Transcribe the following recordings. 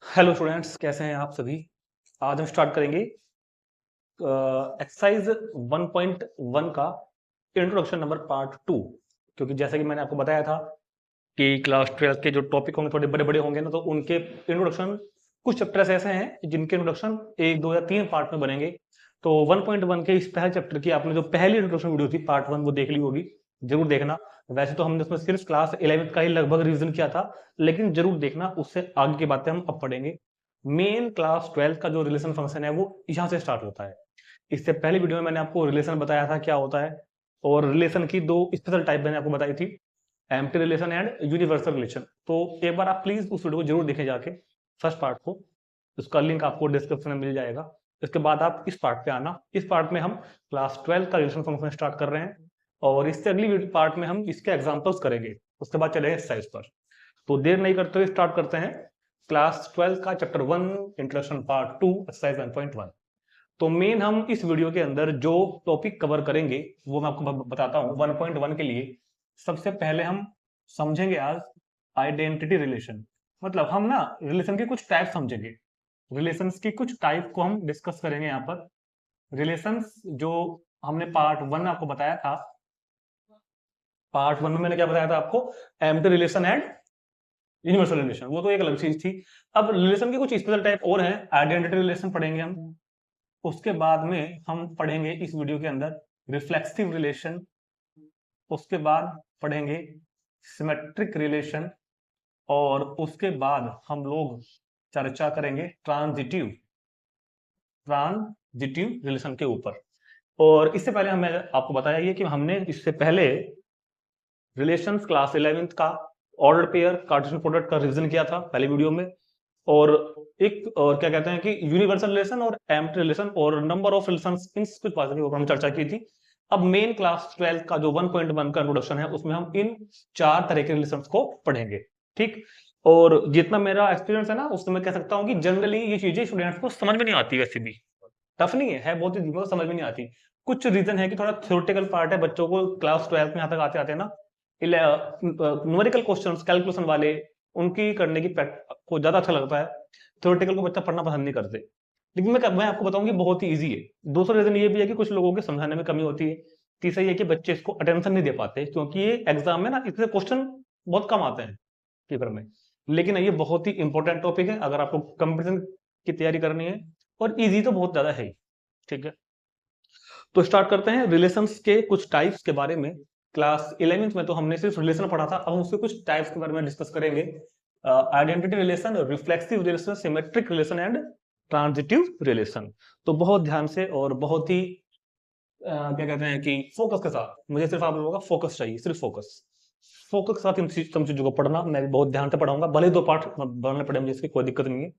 Hello students, कैसे हैं आप सभी। आज हम स्टार्ट करेंगे एक्सरसाइज 1.1 का इंट्रोडक्शन नंबर पार्ट 2। क्योंकि जैसा कि मैंने आपको बताया था कि क्लास 12 के जो टॉपिक होंगे थोड़े बड़े बड़े होंगे ना, तो उनके इंट्रोडक्शन कुछ चैप्टर्स ऐसे हैं जिनके इंट्रोडक्शन 1, 2 या 3 पार्ट में बनेंगे। तो 1.1 के इस पहले चैप्टर की आपने जो पहली इंट्रोडक्शन वीडियो थी पार्ट 1 वो देख ली होगी, जरूर देखना। वैसे तो हमने उसमें सिर्फ क्लास 11th का ही लगभग रिवीजन किया था, लेकिन जरूर देखना, उससे आगे की बातें हम अब पढ़ेंगे। मेन क्लास 12 का जो रिलेशन फंक्शन है वो यहाँ से स्टार्ट होता है। इससे पहले वीडियो में मैंने आपको रिलेशन बताया था क्या होता है, और रिलेशन की दो स्पेशल टाइप मैंने आपको बताई थी, empty relation and universal relation. तो एक बार आप प्लीज उस वीडियो को जरूर देखें जाके, फर्स्ट पार्ट को। उसका लिंक आपको डिस्क्रिप्शन में मिल जाएगा। इसके बाद आप इस पार्ट पे आना। इस पार्ट में हम क्लास 12 का रिलेशन फंक्शन स्टार्ट कर रहे हैं, और इससे अगली पार्ट में हम इसके एग्जाम्पल्स करेंगे। उसके बाद चलेंगे एक्सरसाइज पर। तो देर नहीं करते हुए स्टार्ट करते हैं क्लास 12 का चैप्टर 1 इंट्रोडक्शन पार्ट 2 एक्सरसाइज 1.1। तो मेन हम इस वीडियो के अंदर जो टॉपिक कवर करेंगे वो मैं आपको बताता हूँ। 1.1 के लिए सबसे पहले हम समझेंगे आज आइडेंटिटी रिलेशन। मतलब हम ना रिलेशन के कुछ टाइप समझेंगे, रिलेशंस की कुछ टाइप को हम डिस्कस करेंगे यहाँ पर। रिलेशंस जो हमने पार्ट 1 आपको बताया था, पार्ट 1 में मैंने क्या बताया था आपको, empty relation and universal relation, वो तो एक अलग चीज थी। अब रिलेशन के कुछ स्पेशल टाइप और हैं। आइडेंटिटी रिलेशन पढ़ेंगे हम। उसके बाद में हम पढ़ेंगे इस वीडियो के अंदर रिफ्लेक्सिव रिलेशन। उसके बाद पढ़ेंगे सिमेट्रिक रिलेशन। और उसके बाद हम लोग चर्चा करेंगे ट्रांजिटिव ट्रांजिटिव रिलेशन के ऊपर। और इससे पहले हमें आपको बताया ये कि हमने इससे पहले रिलेशंस क्लास 11th का ऑर्डर पेयर कार्टेशियन प्रोडक्ट का रिवीजन किया था पहले वीडियो में। और एक और क्या कहते हैं कि यूनिवर्सल रिलेशन और एम्प्टी रिलेशन और नंबर ऑफ रिलेशंस, इन कुछ बातों के ऊपर हम चर्चा की थी। अब मेन क्लास 12 का जो 1.1 का इंट्रोडक्शन है उसमें हम इन 4 तरह के रिलेशंस को पढ़ेंगे। ठीक। और जितना मेरा एक्सपीरियंस है ना, उसमें मैं कह सकता हूँ कि जनरली ये चीजें स्टूडेंट्स को समझ में नहीं आती। वैसे भी टफ नहीं है, बहुत ही difficult, समझ में नहीं आती। कुछ रीजन है कि थोड़ा थ्योरेटिकल पार्ट है, बच्चों को क्लास 12 में यहाँ तक आते आते ना न्यूमेरिकल क्वेश्चंस कैलकुलेशन वाले उनकी करने की को ज्यादा अच्छा लगता है। थ्योरेटिकल को बच्चा पढ़ना पसंद नहीं करते। लेकिन मैं आपको बताऊंगी बहुत ही ईजी है। दूसरा रीजन ये भी है कि कुछ लोगों के समझाने में कमी होती है। तीसरा ये कि बच्चे इसको अटेंशन नहीं दे पाते, क्योंकि ये एग्जाम में ना इससे क्वेश्चन बहुत कम आते हैं पेपर में। लेकिन ये बहुत ही इंपॉर्टेंट टॉपिक है अगर आपको कंपटीशन की तैयारी करनी है, और इजी तो बहुत ज्यादा है ही। ठीक है, तो स्टार्ट करते हैं रिलेशंस के कुछ टाइप्स के बारे में। क्लास 11th में तो हमने सिर्फ रिलेशन पढ़ा था, अब हम उसके कुछ टाइप्स के बारे में डिस्कस करेंगे। Identity relation, reflexive relation, symmetric relation and transitive relation. तो बहुत ध्यान से और बहुत ही क्या कहते हैं कि फोकस के साथ, मुझे सिर्फ आप लोगों का फोकस चाहिए, सिर्फ फोकस। फोकस के साथ इन चीजों को पढ़ना। मैं भी बहुत ध्यान से पढ़ाऊंगा, भले 2 पार्ट बनने पड़े मुझे, इसकी कोई दिक्कत नहीं है।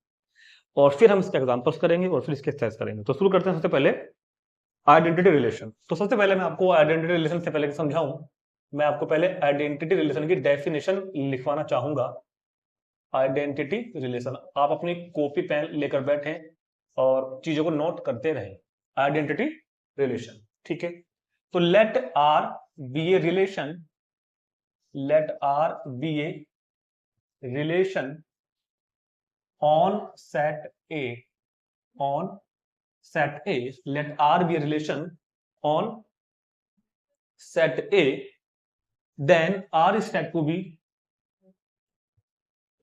और फिर हम इसके एग्जाम्पल्स करेंगे और फिर इसके एक्सरसाइज करेंगे। तो शुरू करते हैं सबसे पहले आइडेंटिटी रिलेशन। तो सबसे पहले मैं आपको आइडेंटिटी रिलेशन से पहले समझाऊं, मैं आपको पहले आइडेंटिटी रिलेशन की डेफिनेशन लिखवाना चाहूंगा। आइडेंटिटी रिलेशन, आप अपनी कॉपी पेन लेकर बैठे और चीजों को नोट करते रहें। आइडेंटिटी रिलेशन, ठीक है। तो let R be a relation, let R be a relation on set A, on set A, let R be a relation on set A, then R is said to be,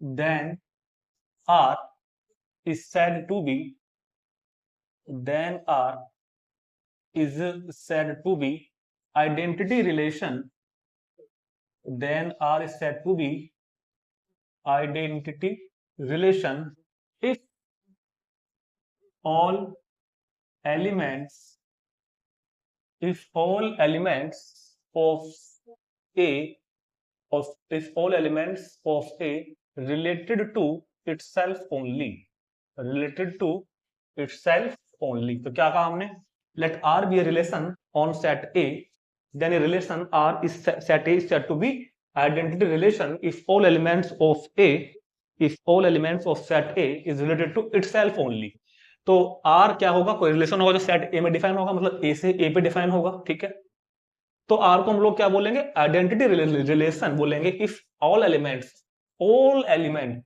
then R is said to be, then R is said to be identity relation, then R is said to be identity relation if all elements, if all elements of A, of if all elements of A related to itself only, related to itself only। तो क्या कहा हमने, let R be a relation on set A, then a relation R is set A is said to be identity relation if all elements of A, if all elements of set A is related to itself only। तो R क्या होगा, कोई relation होगा जो set A में define होगा, मतलब A से A पे डिफाइन होगा। ठीक है, तो आर को हम लोग क्या बोलेंगे, आइडेंटिटी रिलेशन बोलेंगे if all elements, all element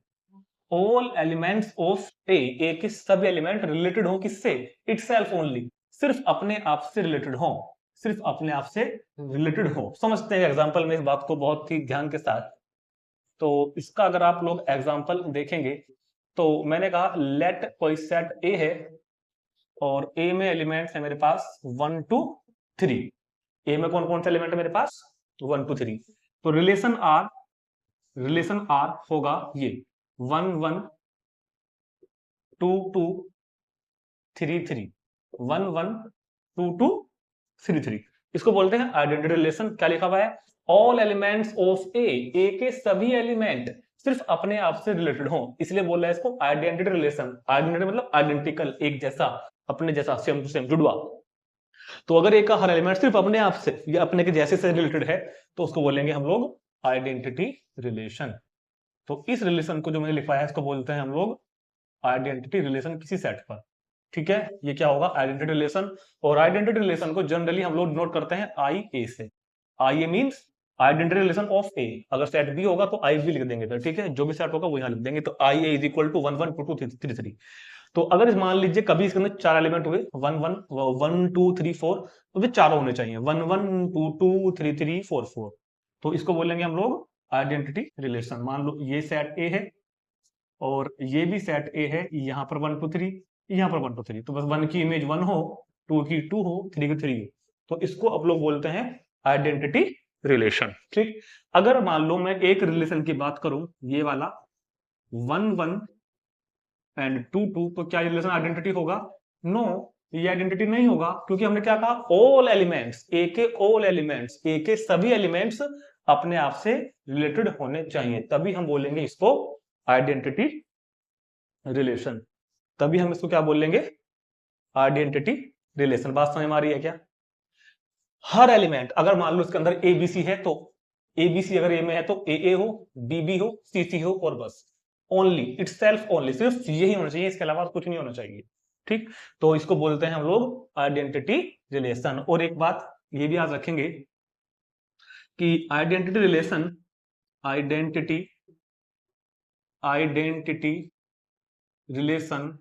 all elements of A के सभी एलिमेंट रिलेटेड हो किससे, इटसेल्फ ओनली, सिर्फ अपने आप से रिलेटेड हो, सिर्फ अपने आप से रिलेटेड हो। समझते हैं एग्जांपल में इस बात को बहुत ही ध्यान के साथ। तो इसका अगर आप लोग एग्जांपल देखेंगे तो मैंने कहा लेट कोई सेट ए है और ए में एलिमेंट्स है मेरे पास 1 2 3। ए में कौन कौन से एलिमेंट है मेरे पास, 1 2 3। तो रिलेशन आर होगा ये 1 1 2 2 3 3, 1 1 2 2 3 3। इसको बोलते हैं आइडेंटिटी रिलेशन। क्या लिखा हुआ है, ऑल एलिमेंट्स ऑफ ए के सभी एलिमेंट सिर्फ अपने आप से रिलेटेड हो, इसलिए बोल रहा है इसको आइडेंटिटी रिलेशन। आइडेंटिटी मतलब आइडेंटिकल, एक जैसा, अपने जैसा, सेम टू सेम, जुड़वा। तो अगर एक का हर एलिमेंट सिर्फ अपने आप से या अपने के जैसे से रिलेटेड है तो उसको बोलेंगे हम लोग आइडेंटिटी रिलेशन। तो इस रिलेशन को जो मैंने लिखवाया है इसको बोलते हैं हम लोग आइडेंटिटी रिलेशन किसी सेट पर। ठीक है, ये क्या होगा, आइडेंटिटी रिलेशन। और आइडेंटिटी रिलेशन को जनरली हम लोग नोट करते हैं आई ए से। आई ए मीन्स आइडेंटिटी रिलेशन ऑफ ए। अगर सेट बी होगा तो आई बी लिख देंगे, तो ठीक है, जो भी सेट होगा वो यहाँ लिख देंगे। तो आई ए इज इक्वल टू 1 1 2 2 3 3। तो अगर मान लीजिए कभी इसके अंदर 4 एलिमेंट हुए 1 1 1 2 3 4, तो ये चारों होने चाहिए 1 1 2 2 3 3 4 4। तो इसको बोलेंगे हम लोग आइडेंटिटी रिलेशन। मान लो ये सेट ए है और ये भी सेट ए है, यहाँ पर 1 2 3, यहाँ पर 1 2 3। तो बस 1 की इमेज 1 हो, 2 की 2 हो, 3 की 3 हो, तो इसको आप लोग बोलते हैं आइडेंटिटी रिलेशन। ठीक, अगर मान लो मैं एक रिलेशन की बात करूं, ये वाला 1 1 एंड 2 2, तो क्या रिलेशन आइडेंटिटी होगा, नो, ये आइडेंटिटी नहीं होगा, क्योंकि हमने क्या कहा, ऑल एलिमेंट्स ए के, ऑल एलिमेंट्स ए के सभी एलिमेंट्स अपने आप से रिलेटेड होने चाहिए, तभी हम बोलेंगे इसको आइडेंटिटी रिलेशन। तभी हम इसको क्या बोलेंगे, आइडेंटिटी रिलेशन। बात समझ में आ रही है क्या? हर एलिमेंट अगर मान लो इसके अंदर एबीसी है तो एबीसी अगर ए में है तो ए हो, बी हो, सी हो, और बस ओनली इटसेल्फ ओनली, सिर्फ यही होना चाहिए, इसके अलावा कुछ नहीं होना चाहिए। ठीक, तो इसको बोलते हैं हम लोग आइडेंटिटी रिलेशन। और एक बात ये भी याद रखेंगे कि identity relation, identity relation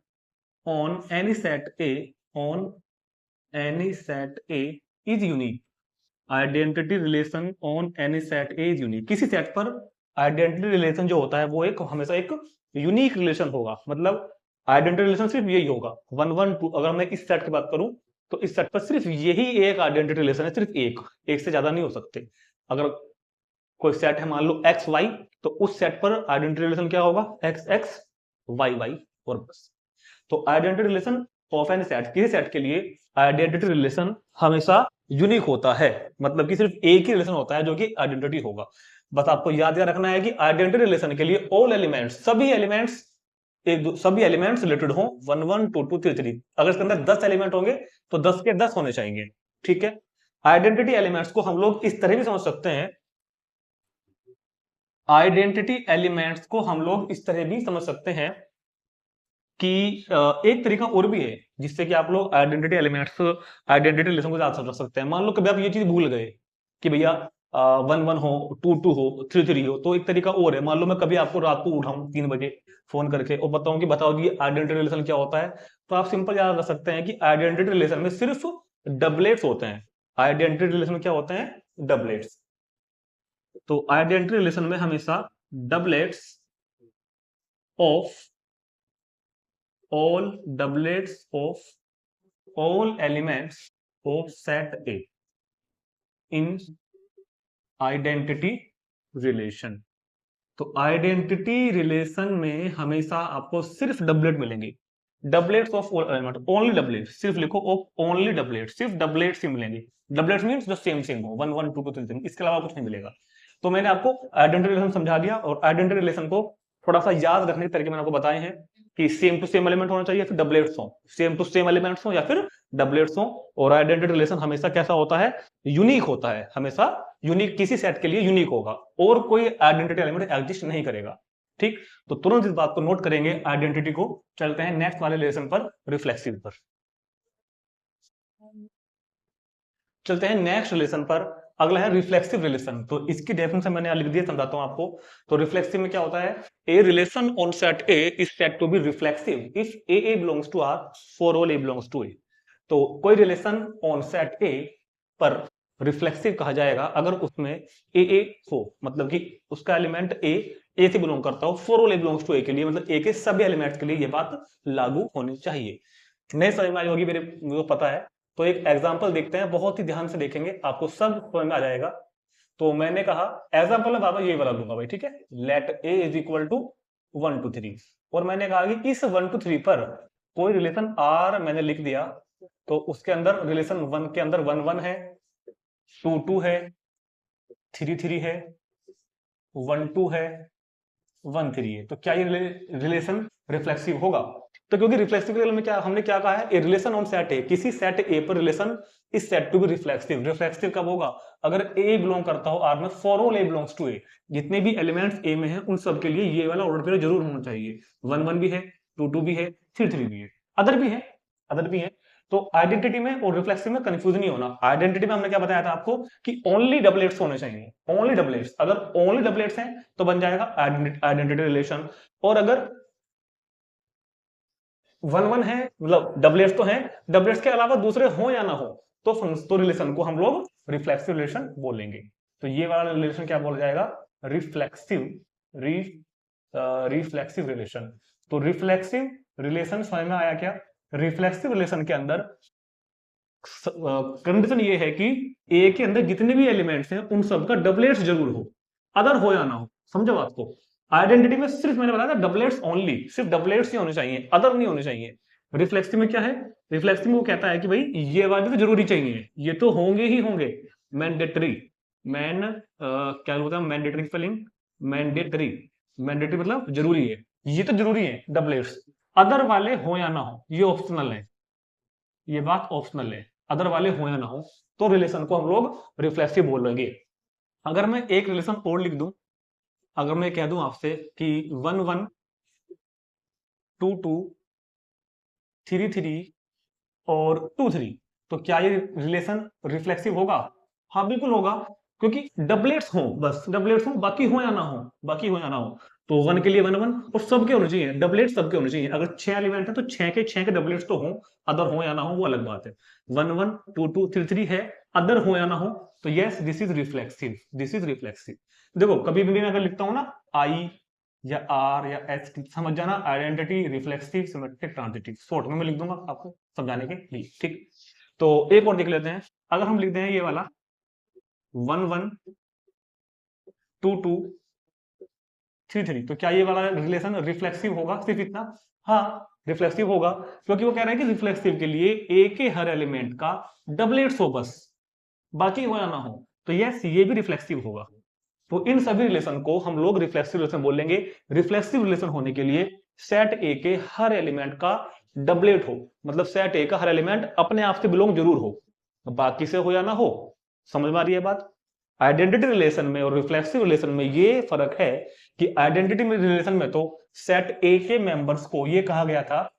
on any set A, on any set A is unique. Identity relation on any set A is unique. किसी सेट पर आइडेंटिटी रिलेशन जो होता है वो एक हमेशा एक यूनिक रिलेशन होगा। मतलब आइडेंटिटी रिलेशन सिर्फ यही होगा 1 1 2। अगर मैं इस सेट की बात करूं तो इस सेट पर सिर्फ यही एक आइडेंटिटी रिलेशन है, सिर्फ एक से ज्यादा नहीं हो सकते। अगर कोई सेट है मान लो एक्स वाई, तो उस सेट पर आइडेंटिटी रिलेशन क्या होगा, एक्स एक्स वाई वाई, और बस। तो identity relation of any set, किसी सेट के लिए आइडेंटिटी रिलेशन हमेशा यूनिक होता है, मतलब कि सिर्फ एक ही रिलेशन होता है जो कि आइडेंटिटी होगा। बस आपको याद रखना है कि आइडेंटिटी रिलेशन के लिए ऑल एलिमेंट्स, सभी एलिमेंट्स सभी एलिमेंट्स रिलेटेड हो 1 1 2 2 3 3। अगर इसके अंदर 10 एलिमेंट होंगे तो 10 के 10 होने चाहिए। ठीक है, आइडेंटिटी एलिमेंट्स को हम लोग इस तरह भी समझ सकते हैं, आइडेंटिटी एलिमेंट्स को हम लोग इस तरह भी समझ सकते हैं कि एक तरीका और भी है जिससे कि आप लोग आइडेंटिटी एलिमेंट्स, आइडेंटिटी रिलेशन को ज्यादा समझ सकते हैं। मान लो कभी आप ये चीज भूल गए कि भैया 1 1 हो, 2 2 हो, 3 3 हो, तो एक तरीका और है। मान लो मैं कभी आपको रात को उठाऊं 3 बजे फोन करके और बताऊं कि बताओ जी आइडेंटिटी रिलेशन क्या होता है, तो आप सिंपल याद रख सकते हैं कि आइडेंटिटी रिलेशन में सिर्फ डबलेट्स होते हैं। आइडेंटिटी रिलेशन में क्या होते हैं, डबलेट्स। तो आइडेंटिटी रिलेशन में हमेशा doublets of all doublets of all elements of set A in identity relation। तो आइडेंटिटी रिलेशन में हमेशा आपको सिर्फ डबलेट मिलेंगे, doublets of all element, only doublet, सिर्फ लिखो ओनली डबलेट, सिर्फ डबलेट्स ही मिलेंगे। डबलेट्स मींस जो सेम सेम हो 1 1 2 2 3 3, इसके अलावा कुछ नहीं मिलेगा। तो मैंने आपको आइडेंटिटी रिलेशन समझा दिया, और आइडेंटिटी रिलेशन को थोड़ा सा याद रखने के तरीके मैंने आपको बताए हैं कि सेम टू सेम एलिमेंट होना चाहिए, फिर डबलेट्स हो, सेम टू सेम एलिमेंट्स हो या फिर डबलेट्स हो। और आइडेंटिटी रिलेशन हमेशा कैसा होता है, यूनिक होता है, हमेशा यूनिक, किसी सेट के लिए यूनिक होगा, और कोई आइडेंटिटी एलिमेंट एग्जिस्ट नहीं करेगा। ठीक, तो तुरंत इस बात को नोट करेंगे आइडेंटिटी को। चलते हैं नेक्स्ट वाले रिलेशन पर, रिफ्लेक्सिव पर। चलते हैं नेक्स्ट रिलेशन पर, अगला है रिफ्लेक्सिव रिलेशन। तो इसकी डेफिनेशन मैंने लिख दी है, समझाता हूं आपको। तो रिफ्लेक्सिव में क्या होता है, A relation on set A is said to be reflexive if A belongs to R for all A belongs to A. तो कोई रिलेशन ऑन सेट ए पर रिफ्लेक्सिव कहा जाएगा अगर उसमें ए हो, मतलब कि उसका एलिमेंट ए से बिलोंग करता हो, for all A belongs to A के लिए, मतलब ए के सभी एलिमेंट्स के लिए ये बात लागू होनी चाहिए। नहीं समझ में आई होगी मेरे को पता है। तो एक एग्जांपल देखते हैं, बहुत ही ध्यान से देखेंगे, आपको सब समझ में आ जाएगा। तो मैंने कहा एग्जांपल में बाबा ये वाला दूंगा भाई, ठीक है, let A is equal to 1 to 3, और मैंने कहा कि इस 1 to 3 पर कोई रिलेशन आर मैंने लिख दिया। तो उसके अंदर रिलेशन 1 के अंदर 1 1 है, 2 2 है, 3 3 है, 1 2 है, 1 3 है। तो क्या ये रिलेशन रिफ्लेक्सिव होगा? तो क्योंकि रिफ्लेक्सिव में क्या हमने क्या कहा है, A relation on set A, किसी सेट ए पर relation is set to be reflexive. Reflexive कब होगा? अगर ए बिलोंग करता हो आर में, for all A belongs to A, जितने भी एलिमेंट्स ए में हैं उन सब के लिए ये वाला ऑर्डर पेयर जरूर होना चाहिए। 1 1 भी है, 2 2 भी है, 3 3 भी है, अदर भी है। तो आइडेंटिटी में और रिफ्लेक्सिव में कंफ्यूज नहीं होना। आइडेंटिटी में हमने क्या बताया था आपको कि ओनली डबलेट्स होने चाहिए, ओनली डबलेट्स। अगर ओनली डबलेट्स हैं तो बन जाएगा आइडेंटिटी रिलेशन, और अगर 1 1 है, मतलब डबलेट्स तो हैं, डबलेट्स के अलावा दूसरे हो या ना हो, तो रिलेशन को हम लोग रिफ्लेक्सिव रिलेशन बोलेंगे। तो ये वाला रिलेशन क्या बोला जाएगा? Reflexive relation. तो रिफ्लेक्सिव रिलेशन समझ में आया क्या? रिफ्लेक्सिव रिलेशन के अंदर कंडीशन ये है कि ए के अंदर जितने भी एलिमेंट्स हैं उन सबका डबलेट्स जरूर हो, अदर हो या ना हो। समझो बात को? आइडेंटिटी में सिर्फ मैंने बताया था डबलेट्स ओनली, सिर्फ डबलेट्स ही होने चाहिए, अदर नहीं होने चाहिए। रिफ्लेक्सिव में क्या है? रिफ्लेक्सिव में वो कहता है कि भाई ये वाले तो जरूरी चाहिए, ये तो होंगे ही होंगे, मैंडेटरी। क्या बोलता है मैंडेटरी स्पेलिंग? मैंडेटरी मतलब जरूरी है, ये तो जरूरी है डबलेट्स। अदर वाले हो या ना हो ये ऑप्शनल है, ये बात ऑप्शनल है, अदर वाले हो या ना हो। तो रिलेशन को हम लोग रिफ्लेक्सिव बोलेंगे। अगर मैं एक रिलेशन और लिख दूं, अगर मैं कह दूं आपसे कि 1 1 2 2 3 3 और 2 3, तो क्या ये रिलेशन रिफ्लेक्सिव होगा? हाँ बिल्कुल होगा, क्योंकि डबलेट्स हो, बस डबलेट्स हो, बाकी हो या ना हो, बाकी हो या ना हो। तो 1 के लिए 1 1 और सबके होने चाहिए, डबलेट्स सबके होने चाहिए। अगर 6 एलिमेंट है तो 6 के डबलेट्स तो हो, अदर हो या ना हो वो अलग बात है। 1 1 2 2 3 3 है, अदर हो या ना हो, तो yes this is reflexive, this is reflexive. देखो कभी भी मैं अगर लिखता हूं ना आई या आर या एच टी, समझ जाना identity, reflexive, symmetric, transitive, short में मैं लिख दूंगा आपको समझाने के लिए, ठीक। तो एक और देख लेते हैं, अगर हम लिखते हैं ये वाला 1 1 2 2 3 3, तो क्या ये वाला रिलेशन रिफ्लेक्सिव होगा? सिर्फ इतना? हाँ रिफ्लेक्सिव होगा, क्योंकि वो कह रहा है कि रिफ्लेक्सिव के लिए ए के हर एलिमेंट का डबलेट्स हो बस, बाकी हो या ना हो। तो यस ये भी रिफ्लेक्सिव होगा। तो इन सभी रिलेशन को हम लोग रिफ्लेक्सिव रिलेशन बोलेंगे। रिफ्लेक्सिव रिलेशन होने के लिए सेट ए के हर एलिमेंट का डबलेट हो, मतलब सेट ए का हर एलिमेंट अपने आप से बिलोंग जरूर हो, बाकी से हो या ना हो। समझ में आ रही है बात? आइडेंटिटी रिलेशन में और रिफ्लेक्सिव रिलेशन में ये फर्क है कि आइडेंटिटी रिलेशन में तो सेट ए के मेंबर्स को ये कहा गया था,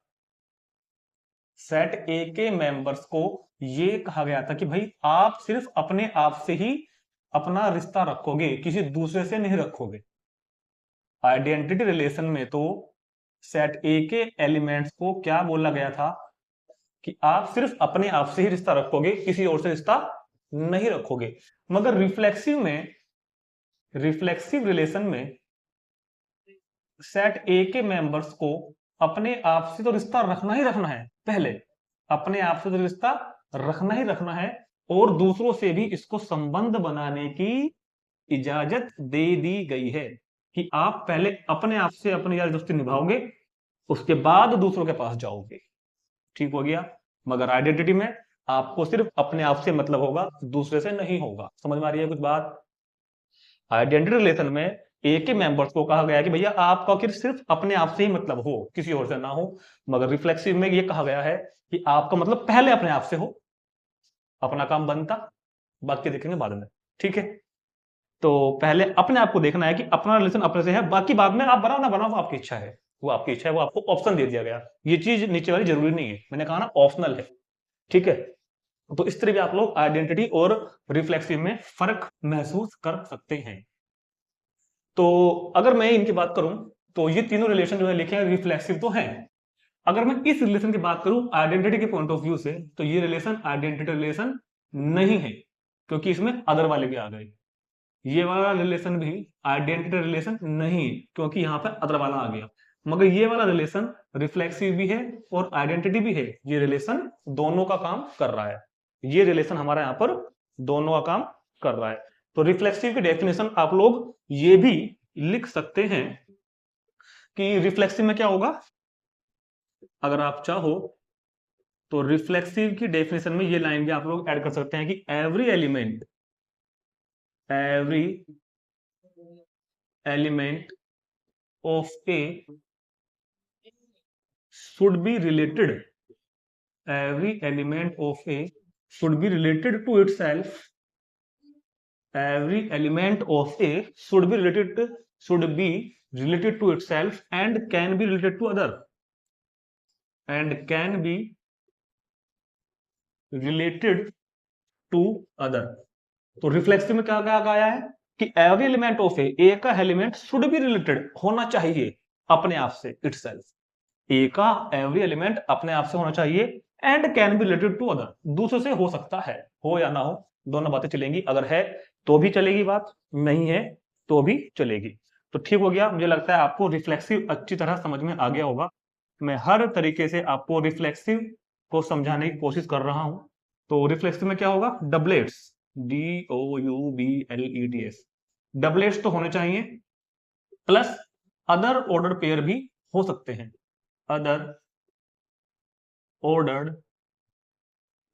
सेट ए के मेंबर्स को ये कहा गया था कि भाई आप सिर्फ अपने आप से ही अपना रिश्ता रखोगे, किसी दूसरे से नहीं रखोगे। आइडेंटिटी रिलेशन में तो सेट ए के एलिमेंट्स को क्या बोला गया था कि आप सिर्फ अपने आप से ही रिश्ता रखोगे, किसी और से रिश्ता नहीं रखोगे। मगर रिफ्लेक्सिव रिलेशन में सेट ए के मेंबर्स को अपने आप से तो रिश्ता रखना ही रखना है, पहले अपने आप से तो रिश्ता रखना ही रखना है, और दूसरों से भी इसको संबंध बनाने की इजाजत दे दी गई है कि आप पहले अपने आप से अपनी यार दोस्ती निभाओगे, उसके बाद दूसरों के पास जाओगे। ठीक हो गया? मगर आइडेंटिटी में आपको सिर्फ अपने आप से मतलब होगा, दूसरे से नहीं होगा। समझ में आ रही है कुछ बात? आइडेंटिटी रिलेशन में ए के मेंबर्स को कहा गया कि भैया आपका सिर्फ अपने आप से ही मतलब हो, किसी और से ना हो। मगर रिफ्लेक्सिव में ये कहा गया है कि आपका मतलब पहले अपने आप से हो, अपना काम बनता, बाकी देखेंगे बाद में, ठीक है। तो पहले अपने आप को देखना है कि अपना रिलेशन अपने से है, बाकी बाद में आप बनाओ ना बनाओ वो आपकी इच्छा है, वो आपकी इच्छा है, वो आपको ऑप्शन दे दिया गया। ये चीज नीचे वाली जरूरी नहीं है, मैंने कहा ना ऑप्शनल है, ठीक है। तो इस तरह भी आप लोग आइडेंटिटी और रिफ्लेक्सिव में फर्क महसूस कर सकते हैं। तो अगर मैं इनकी बात करूं तो ये तीनों रिलेशन जो है लिखे हैं रिफ्लेक्सिव तो हैं। अगर मैं इस रिलेशन की बात करूं आइडेंटिटी के पॉइंट ऑफ व्यू से, तो ये रिलेशन आइडेंटिटी रिलेशन नहीं है, क्योंकि इसमें अदर वाले भी आ गए। ये वाला रिलेशन भी आइडेंटिटी रिलेशन नहीं है, क्योंकि यहाँ पर अदर वाला आ गया। मगर ये वाला रिलेशन रिफ्लेक्सिव भी है और आइडेंटिटी भी है। ये रिलेशन दोनों का काम कर रहा है। ये रिलेशन हमारा यहाँ पर दोनों का काम कर रहा है। तो रिफ्लेक्सिव की डेफिनेशन आप लोग ये भी लिख सकते हैं कि रिफ्लेक्सिव में क्या होगा। अगर आप चाहो तो रिफ्लेक्सिव की डेफिनेशन में ये लाइन भी आप लोग ऐड कर सकते हैं कि every element of A should be related, every element of a should be related to itself, every element of a should be related to itself and can be related to other, and can be related to other। तो reflexive में क्या क्या आया है कि every element of ए का element should be related होना चाहिए अपने आप से, इटसेल्फ। ए का एवरी एलिमेंट अपने आप से होना चाहिए and can be related to other, दूसरे से हो सकता है, हो या ना हो दोनों बातें चलेंगी। अगर है तो भी चलेगी बात, नहीं है तो भी चलेगी। तो ठीक हो गया। मुझे लगता है आपको रिफ्लेक्सिव अच्छी तरह समझ में आ गया होगा। मैं हर तरीके से आपको रिफ्लेक्सिव को समझाने की कोशिश कर रहा हूं। तो रिफ्लेक्सिव में क्या होगा, डबलेट्स, DOUBLETS, डबलेट्स तो होने चाहिए, प्लस अदर ऑर्डर पेयर भी हो सकते हैं, अदर ऑर्डर्ड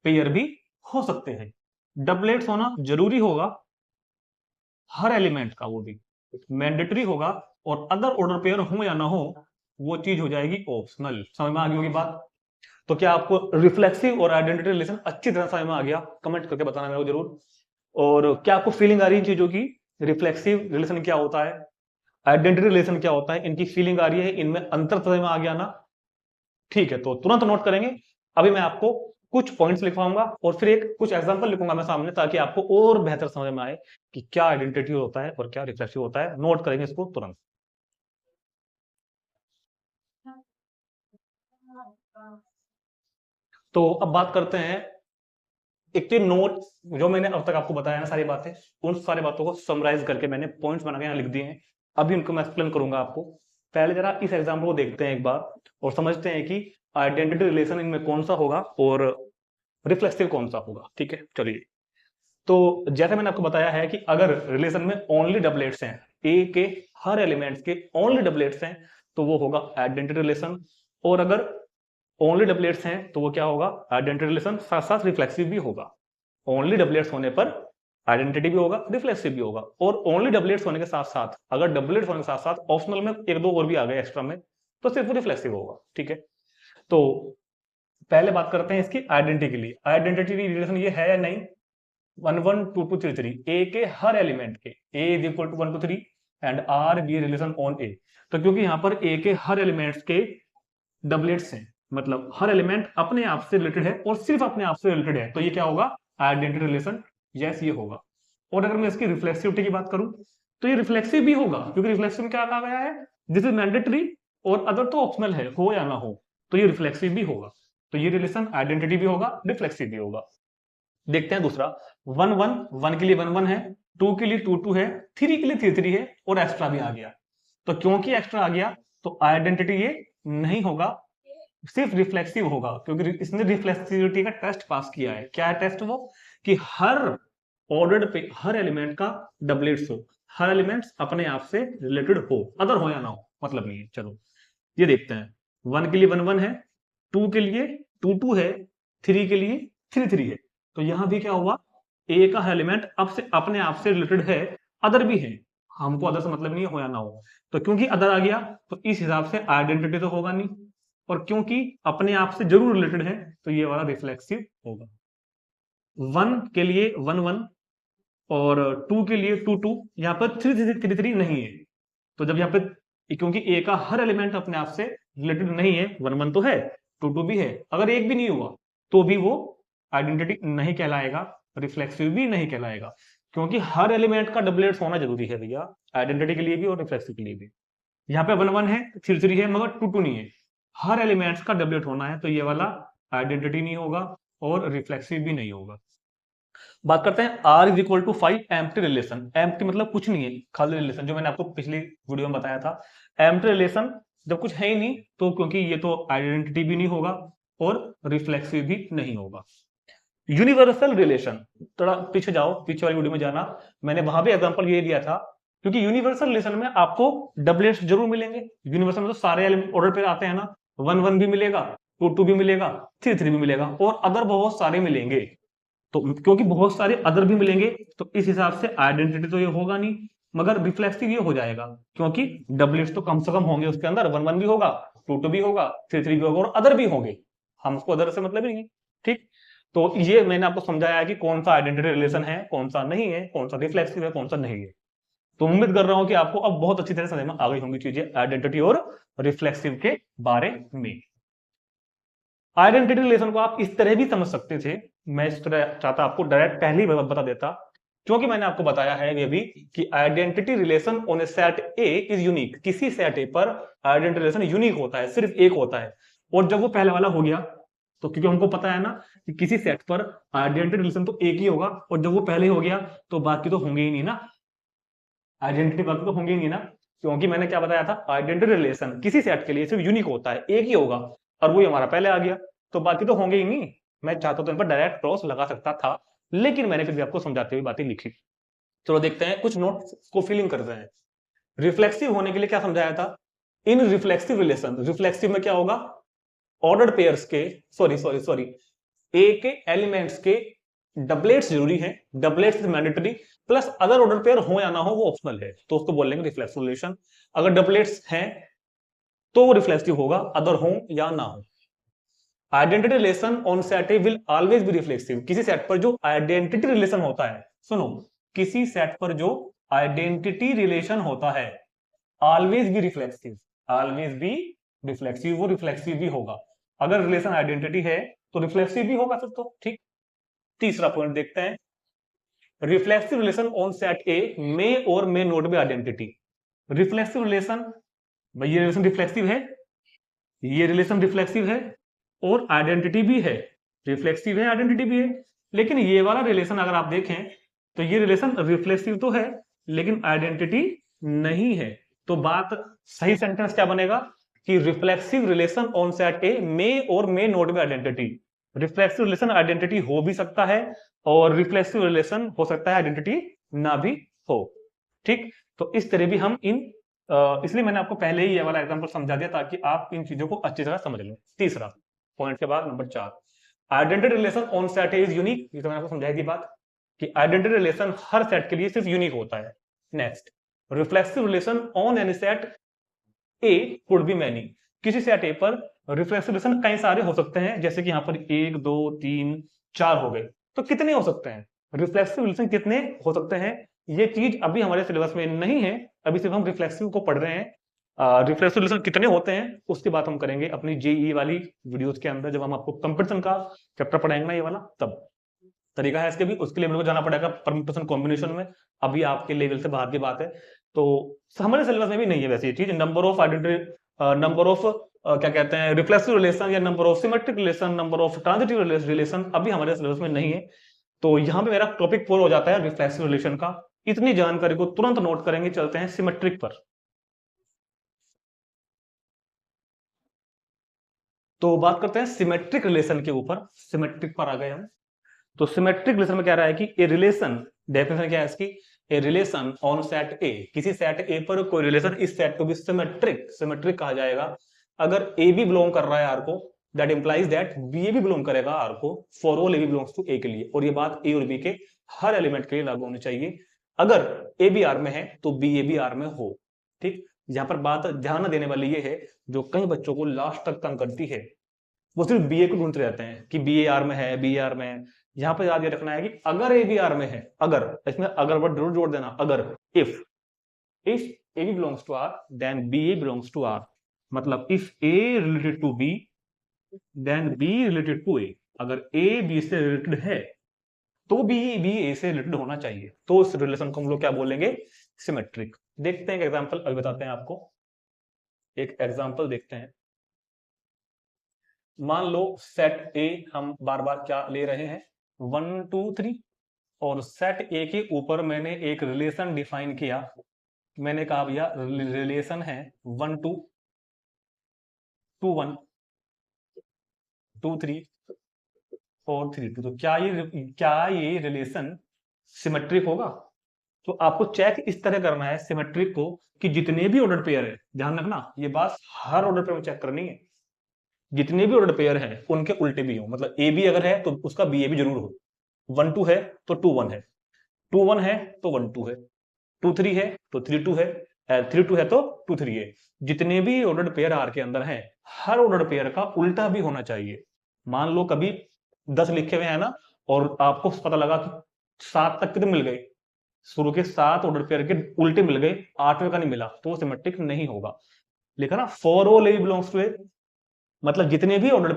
पेयर भी हो सकते हैं। डबलेट्स होना जरूरी होगा हर एलिमेंट का, वो भी मैंडेटरी होगा। और अदर ऑर्डर पेयर हो या ना हो वो चीज हो जाएगी ऑप्शनल। समझ में आ गई होगी बात। तो क्या आपको रिफ्लेक्सिव और आइडेंटिटी रिलेशन अच्छी तरह समझ में आ गया? कमेंट करके बताना मेरे को जरूर। और क्या आपको फीलिंग आ रही है इन चीजों की, रिफ्लेक्सिव रिलेशन क्या होता है, आइडेंटिटी रिलेशन क्या होता है, इनकी फीलिंग आ रही है, इनमें अंतर समझ में आ गया ना? ठीक है, तो तुरंत नोट करेंगे। अभी मैं आपको कुछ पॉइंट्स लिखवाऊंगा और फिर एक कुछ एग्जांपल लिखूंगा मैं सामने, ताकि आपको और बेहतर समझ में आए कि क्या आइडेंटिटी होता है और क्या रिफ्लेक्सिव होता है। नोट करेंगे इसको तुरंत। तो अब बात करते हैं, एक तो नोट जो मैंने अब तक आपको बताया ना सारी बातें, उन सारी बातों को समराइज करके मैंने पॉइंट्स बना के यहाँ लिख दिए हैं। अभी उनको मैं एक्सप्लेन करूंगा आपको। पहले जरा इस एग्जाम्पल को देखते हैं एक बार और समझते हैं कि आइडेंटिटी रिलेशन इनमें कौन सा होगा और रिफ्लेक्सिव कौन सा होगा। ठीक है, चलिए। तो जैसे मैंने आपको बताया है कि अगर रिलेशन में ओनली डबलेट्स हैं, ए के हर एलिमेंट्स के ओनली डबलेट्स हैं, तो वो होगा आइडेंटिटी रिलेशन। और अगर ओनली डबलेट्स हैं तो वो क्या होगा, आइडेंटिटी रिलेशन, साथ साथ रिफ्लेक्सिव भी होगा। ओनली डबलेट्स होने पर आइडेंटिटी भी होगा, रिफ्लेक्सिव भी होगा। और ओनली डबलेट्स होने के साथ साथ, अगर डबलेट्स होने के साथ साथ ऑप्शनल में एक दो और भी आ गए एक्स्ट्रा में, तो सिर्फ रिफ्लेक्सिव होगा। ठीक है, तो पहले बात करते हैं इसकी आइडेंटिटी के लिए। आइडेंटिटी रिलेशन ये है या नहीं, 1 1 2 2 3 3, ए के हर एलिमेंट के, A is equal to 1 2 3 and R B relation on A. तो क्योंकि यहां पर ए के हर एलिमेंट्स के डबलेट्स हैं, मतलब हर एलिमेंट अपने आप से रिलेटेड है और सिर्फ अपने आप से रिलेटेड है, तो ये क्या होगा, आइडेंटिटी रिलेशन। यस, ये होगा। और अगर मैं इसकी रिफ्लेक्सिविटी की बात करूं तो ये रिफ्लेक्सिव भी होगा, क्योंकि रिफ्लेक्सिव में क्या कहा गया है, दिस इज मैंडेटरी और अदर तो ऑप्शनल है, हो या ना हो, तो ये रिफ्लेक्सिव भी होगा। तो ये रिलेशन आइडेंटिटी भी होगा, रिफ्लेक्सिव भी होगा। देखते हैं दूसरा। 1 1 1 के लिए 1 1 है, 2 के लिए 2 2 है, 3 के लिए 3 3 है और एक्स्ट्रा भी आ गया। तो क्योंकि एक्स्ट्रा आ गया तो आइडेंटिटी ये नहीं होगा, सिर्फ रिफ्लेक्सिव होगा, क्योंकि इसने रिफ्लेक्सिविटी का टेस्ट पास किया है। क्या है टेस्ट वो, कि हर ऑर्डर्ड पे हर एलिमेंट का डबलेट्स हो, हर एलिमेंट्स अपने आप से रिलेटेड हो, अदर हो या ना हो मतलब नहीं है। चलो ये देखते हैं। 1 के लिए 1 1 है, 2 के लिए 2 2 है, 3 के लिए 3 3 है। तो यहां भी क्या हुआ, ए का एलिमेंट अब से अपने आप से रिलेटेड है, अदर भी है, हमको अदर से मतलब नहीं है, हो या ना हो। तो क्योंकि अदर आ गया तो इस हिसाब से आइडेंटिटी तो होगा नहीं, और क्योंकि अपने आप से जरूर रिलेटेड है तो ये वाला रिफ्लेक्सिव होगा। 1 के लिए 1 1 और 2 के लिए 2 2, यहाँ पर 3 3 3 नहीं है। तो जब यहाँ पे, क्योंकि ए का हर एलिमेंट अपने आप से रिलेटेड नहीं है, 1 1 तो है, 2 2 भी है, अगर एक भी नहीं हुआ तो भी वो आइडेंटिटी नहीं कहलाएगा, रिफ्लेक्सिव भी नहीं कहलाएगा, क्योंकि हर एलिमेंट का डबलेट्स होना जरूरी है भैया, आइडेंटिटी के लिए भी और रिफ्लेक्सिव के लिए भी। यहाँ पे 1 1 है, 3 3 है, मगर 2 2 नहीं है। हर एलिमेंट्स का डबलेट होना है, तो ये वाला आइडेंटिटी नहीं होगा और रिफ्लेक्सिव भी नहीं होगा। बात करते हैं R is equal to 5 empty relation. Empty मतलब कुछ नहीं है, खाली रिलेशन, जो मैंने आपको पिछली वीडियो में बताया था। एम्प्टी रिलेशन जब कुछ है ही नहीं, तो क्योंकि ये तो आइडेंटिटी भी नहीं होगा और रिफ्लेक्सिव भी नहीं होगा। यूनिवर्सल रिलेशन, थोड़ा पीछे जाओ, पीछे वाली वीडियो में जाना, मैंने वहां भी एग्जांपल ये दिया था, क्योंकि यूनिवर्सल रिलेशन में आपको डबलेट्स जरूर मिलेंगे। यूनिवर्सल में तो सारे ऑर्डर पे आते हैं ना, 1 1 भी मिलेगा, 2 2 भी मिलेगा, 3 3 भी मिलेगा, और अदर बहुत सारे मिलेंगे। तो क्योंकि बहुत सारे अदर भी मिलेंगे, तो इस हिसाब से आइडेंटिटी तो ये होगा नहीं, मगर रिफ्लेक्सिव ये हो जाएगा, क्योंकि डबलेट्स तो कम से कम होंगे उसके अंदर, 1 1 भी होगा, 2 2 भी होगा, 3 3 भी होगा, और अदर भी होंगे। हमको अदर से मतलब ही नहीं है, ठीक। तो ये मैंने आपको समझाया है कि कौन सा आइडेंटिटी रिलेशन है, कौन सा नहीं है, कौन सा रिफ्लेक्सिव है, कौन सा नहीं है। तो उम्मीद कर रहा हूं कि आपको अब बहुत अच्छी तरह समझ में आ गई होंगी चीजें आइडेंटिटी और रिफ्लेक्सिव के बारे में। आइडेंटिटी रिलेशन को आप इस तरह भी समझ सकते थे, मैं इस तरह चाहता आपको डायरेक्ट पहले ही बता देता, क्योंकि मैंने आपको बताया है ये भी कि identity relation on A set A is unique. किसी सेट ए पर आइडेंटिटी रिलेशन यूनिक होता है, सिर्फ एक होता है। और जब वो पहले वाला हो गया, तो क्योंकि हमको पता है ना कि किसी सेट पर आइडेंटिटी रिलेशन तो एक ही होगा, और जब वो पहले हो गया तो बाकी तो होंगे ही नहीं ना, आइडेंटिटी बाकी तो होंगे ही नहीं ना, क्योंकि मैंने क्या बताया था, आइडेंटिटी रिलेशन किसी सेट के लिए सिर्फ यूनिक होता है, एक ही होगा, और वो हमारा पहले आ गया, तो बाकी तो होंगे ही नहीं। मैं चाहता तो इन पर डायरेक्ट क्रॉस लगा सकता था, लेकिन मैंने फिर भी आपको समझाते हुए बातें लिखी। चलो देखते हैं, कुछ नोट्स को फिलिंग करते हैं। रिफ्लेक्सिव होने के लिए क्या समझाया था, इन रिफ्लेक्सिव रिलेशन, रिफ्लेक्सिव में क्या होगा, ऑर्डर्ड पेयर्स के, सॉरी सॉरी सॉरी, ए के एलिमेंट्स के डबलेट्स जरूरी है, डबलेट्स इज मैंडेटरी, प्लस अगर ऑर्डर पेयर हो या ना हो वो ऑप्शनल है, तो उसको बोलेंगे रिफ्लेक्सिव रिलेशन। अगर डबलेट्स हैं तो वो रिफ्लेक्सिव होगा, अदर हो या ना हो। Identity relation on set A will always be reflexive. किसी सेट पर जो आइडेंटिटी रिलेशन होता है, सुनो, किसी सेट पर जो आइडेंटिटी रिलेशन होता है, always be reflexive, always be reflexive, वो रिफ्लेक्सिव भी होगा। अगर रिलेशन आइडेंटिटी है तो रिफ्लेक्सिव भी होगा फिर तो, ठीक। तीसरा पॉइंट देखते हैं, reflexive relation on set A may or may not be identity. Reflexive relation, भाई ये रिलेशन रिफ्लेक्सिव है, ये रिलेशन रिफ्लेक्सिव है और आइडेंटिटी भी है, रिफ्लेक्सिव है आइडेंटिटी भी है, लेकिन ये वाला रिलेशन अगर आप देखें तो ये रिलेशन रिफ्लेक्सिव तो है लेकिन आइडेंटिटी नहीं है। तो बात, सही सेंटेंस क्या बनेगा कि reflexive relation on set A may or may not be identity. Reflexive relation identity हो भी सकता है और रिफ्लेक्सिव रिलेशन हो सकता है आइडेंटिटी ना भी हो, ठीक। तो इस तरह भी हम इन इसलिए मैंने आपको पहले ही ये वाला एग्जांपल समझा दिया ताकि आप इन चीजों को अच्छी तरह समझ लो। तीसरा पॉइंट के बाद number 4, identity relation on set is unique. ये तो मैंने आपको समझाई थी बात कि आइडेंटिटी रिलेशन हर सेट के लिए सिर्फ यूनिक होता है। Next, reflexive relation on any set A could be many. किसी सेट ए पर रिफ्लेक्सिव रिलेशन कई सारे हो सकते हैं, जैसे कि यहाँ पर 1 2 3 4 हो गए, तो कितने हो सकते हैं रिफ्लेक्सिव रिलेशन, कितने हो सकते हैं, ये चीज अभी हमारे सिलेबस में नहीं है, अभी सिर्फ हम रिफ्लेक्सिव को पढ़ रहे हैं। रिफ्लेक्सिव रिलेशन कितने होते हैं उसकी बात हम करेंगे अपनी जेईई वाली वीडियोस के अंदर, जब हम आपको कंपटीशन का चैप्टर पढ़ाएंगे ना ये वाला, तब तरीका है इसके भी, उसके लिए मेरे को जाना पड़ेगा परम्यूटेशन कॉम्बिनेशन में, अभी आपके लेवल से बाहर की बात है। तो हमारे सिलेबस में भी नहीं है वैसे ये चीज, number of identity, number of क्या कहते हैं रिफ्लेक्सिव रिलेशन, या number of symmetric relation, number of transitive relation, अभी हमारे सिलेबस में नहीं है। तो यहाँ पे मेरा टॉपिक पूरा हो जाता है रिफ्लेक्सिव रिलेशन का। इतनी जानकारी को तुरंत नोट करेंगे, चलते हैं सिमेट्रिक पर। तो बात करते हैं सिमेट्रिक रिलेशन के ऊपर, सिमेट्रिक पर आ गए हम। तो सिमेट्रिक रिलेशन में क्या रहा है कि ए रिलेशन, डेफिनेशन क्या है इसकी, ए रिलेशन ऑन सेट ए, किसी सेट ए पर कोई रिलेशन, इस सेट को भी सिमेट्रिक, सिमेट्रिक कहा जाएगा अगर ए भी बिलोंग कर रहा है आर को, that implies that B A भी बिलोंग करेगा आर को, for all A B belongs to A के लिए, और ये बात ए और बी के हर एलिमेंट के लिए लागू होनी चाहिए। अगर ए भी आर में है तो बी ए भी आर में हो, ठीक। यहाँ पर बात ध्यान देने वाली ये है, जो कई बच्चों को लास्ट तक तंग करती है, वो सिर्फ बी ए को ढूंढते रहते हैं कि बी ए आर में है, बी ए आर में है। यहाँ पर याद ये रखना है कि अगर ए बी आर में है, अगर, इसमें अगर वर्ड जरूर जोड़ देना, अगर, if A B belongs to R then B A belongs to R, मतलब if A related to B then B related to A, अगर ए बी से रिलेटेड है तो बी ए से रिलेटेड होना चाहिए, तो उस रिलेशन को हम लोग क्या बोलेंगे, सिमेट्रिक। देखते हैं एक एग्जांपल, अभी बताते हैं आपको, एक एग्जांपल देखते हैं। मान लो सेट ए हम बार बार क्या ले रहे हैं, 1 2 3, और सेट ए के ऊपर मैंने एक रिलेशन डिफाइन किया। मैंने कहा भैया रिलेशन है 1 2 2 1 2 3 4 3 2। तो क्या ये रिलेशन सिमेट्रिक होगा? तो आपको चेक इस तरह करना है सिमेट्रिक को कि जितने भी ऑर्डर पेयर है, ध्यान रखना ये बात हर ऑर्डर पेयर में चेक करनी है, जितने भी ऑर्डर पेयर है उनके उल्टे भी हो। मतलब ए बी अगर है तो उसका बी ए भी जरूर हो। 1 2 है तो 2 1 है, 2 1 है तो 1 2 है, 2 3 है तो 3 2 है, 3 2 है तो 2 3 है। जितने भी ऑर्डर पेयर आर के अंदर है, हर ऑर्डर पेयर का उल्टा भी होना चाहिए। मान लो कभी 10 लिखे हुए हैं ना, और आपको पता लगा कि 7 तक कितने मिल गए, शुरू के 7 ऑर्डर पेयर के उल्टे मिल गए, 8वें का नहीं मिला, तो वो सिमेट्रिक नहीं होगा। लिखा ना, for all A belongs to A, मतलब जितने भी ऑर्डर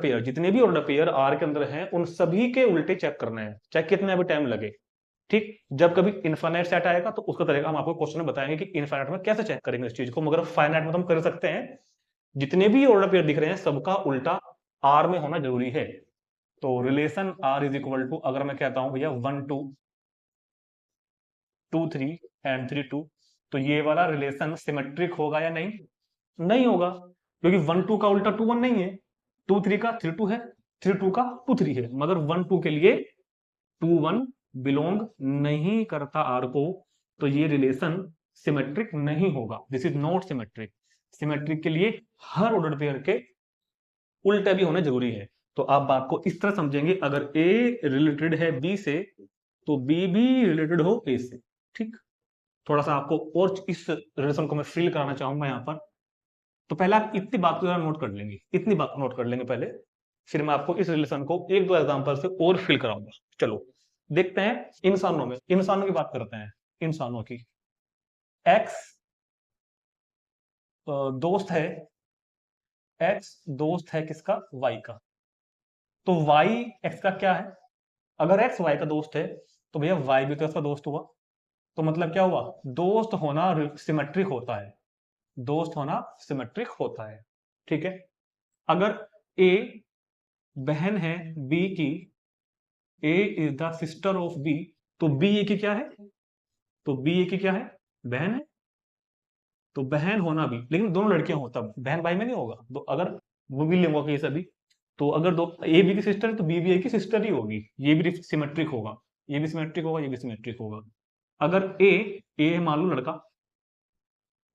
पेयर आर के अंदर हैं उन सभी के उल्टे चेक करने हैं, चाहे कितने भी टाइम लगे। ठीक, जब कभी इनफाइनाइट सेट आएगा तो उसका तरीका हम आपको क्वेश्चन में बताएंगे कि इनफाइनाइट में कैसे चेक करेंगे इस चीज को, मगर फाइनाइट में तो हम कर सकते हैं। जितने भी ऑर्डर पेयर दिख रहे हैं सबका उल्टा आर में होना जरूरी है। तो relation R is equal to, अगर मैं कहता हूं भैया 1 2 2 3 एंड 3 2, तो ये वाला रिलेशन सिमेट्रिक होगा या नहीं? नहीं होगा, क्योंकि 1 2 का उल्टा 2 1 नहीं है, 2 3 का 3 2 है, 3 2 का 2 3 है, मगर 1 2 के लिए 2 1 बिलोंग नहीं करता आर को, तो ये रिलेशन सिमेट्रिक नहीं होगा। This is not symmetric. Symmetric के लिए हर ऑर्डर पेयर के उल्टा भी होना जरूरी है। तो आप बात को इस तरह समझेंगे, अगर ए रिलेटेड है बी से तो बी भी रिलेटेड हो ए से। ठीक, थोड़ा सा आपको और इस रिलेशन को मैं फील कराना चाहूंगा यहाँ पर। तो पहले आप इतनी बात को जरा नोट कर लेंगे, इतनी बात को नोट कर लेंगे पहले, फिर मैं आपको इस रिलेशन को एक दो एग्जांपल से और फील कराऊंगा। चलो देखते हैं, इंसानों की बात करते हैं। इंसानों की, एक्स दोस्त है, एक्स दोस्त है किसका, वाई का। तो वाई एक्स का क्या है? अगर एक्स वाई का दोस्त है तो भैया वाई भी तो इसका दोस्त हुआ। तो मतलब क्या हुआ, दोस्त होना सिमेट्रिक होता है, दोस्त होना सिमेट्रिक होता है। ठीक है, अगर ए बहन है बी की, A is the sister of B, तो बी ए की क्या है, तो बी ए की क्या है, बहन है। तो बहन होना भी, लेकिन दोनों लड़कियां हो तब बहन भाई में नहीं होगा। तो अगर वो भी लिंगों के सभी, तो अगर दो ए बी की सिस्टर है तो बी भी ए की सिस्टर ही होगी, ये भी सिमेट्रिक होगा, ये भी सिमेट्रिक होगा, ये भी सिमेट्रिक होगा। अगर ए मान लो लड़का,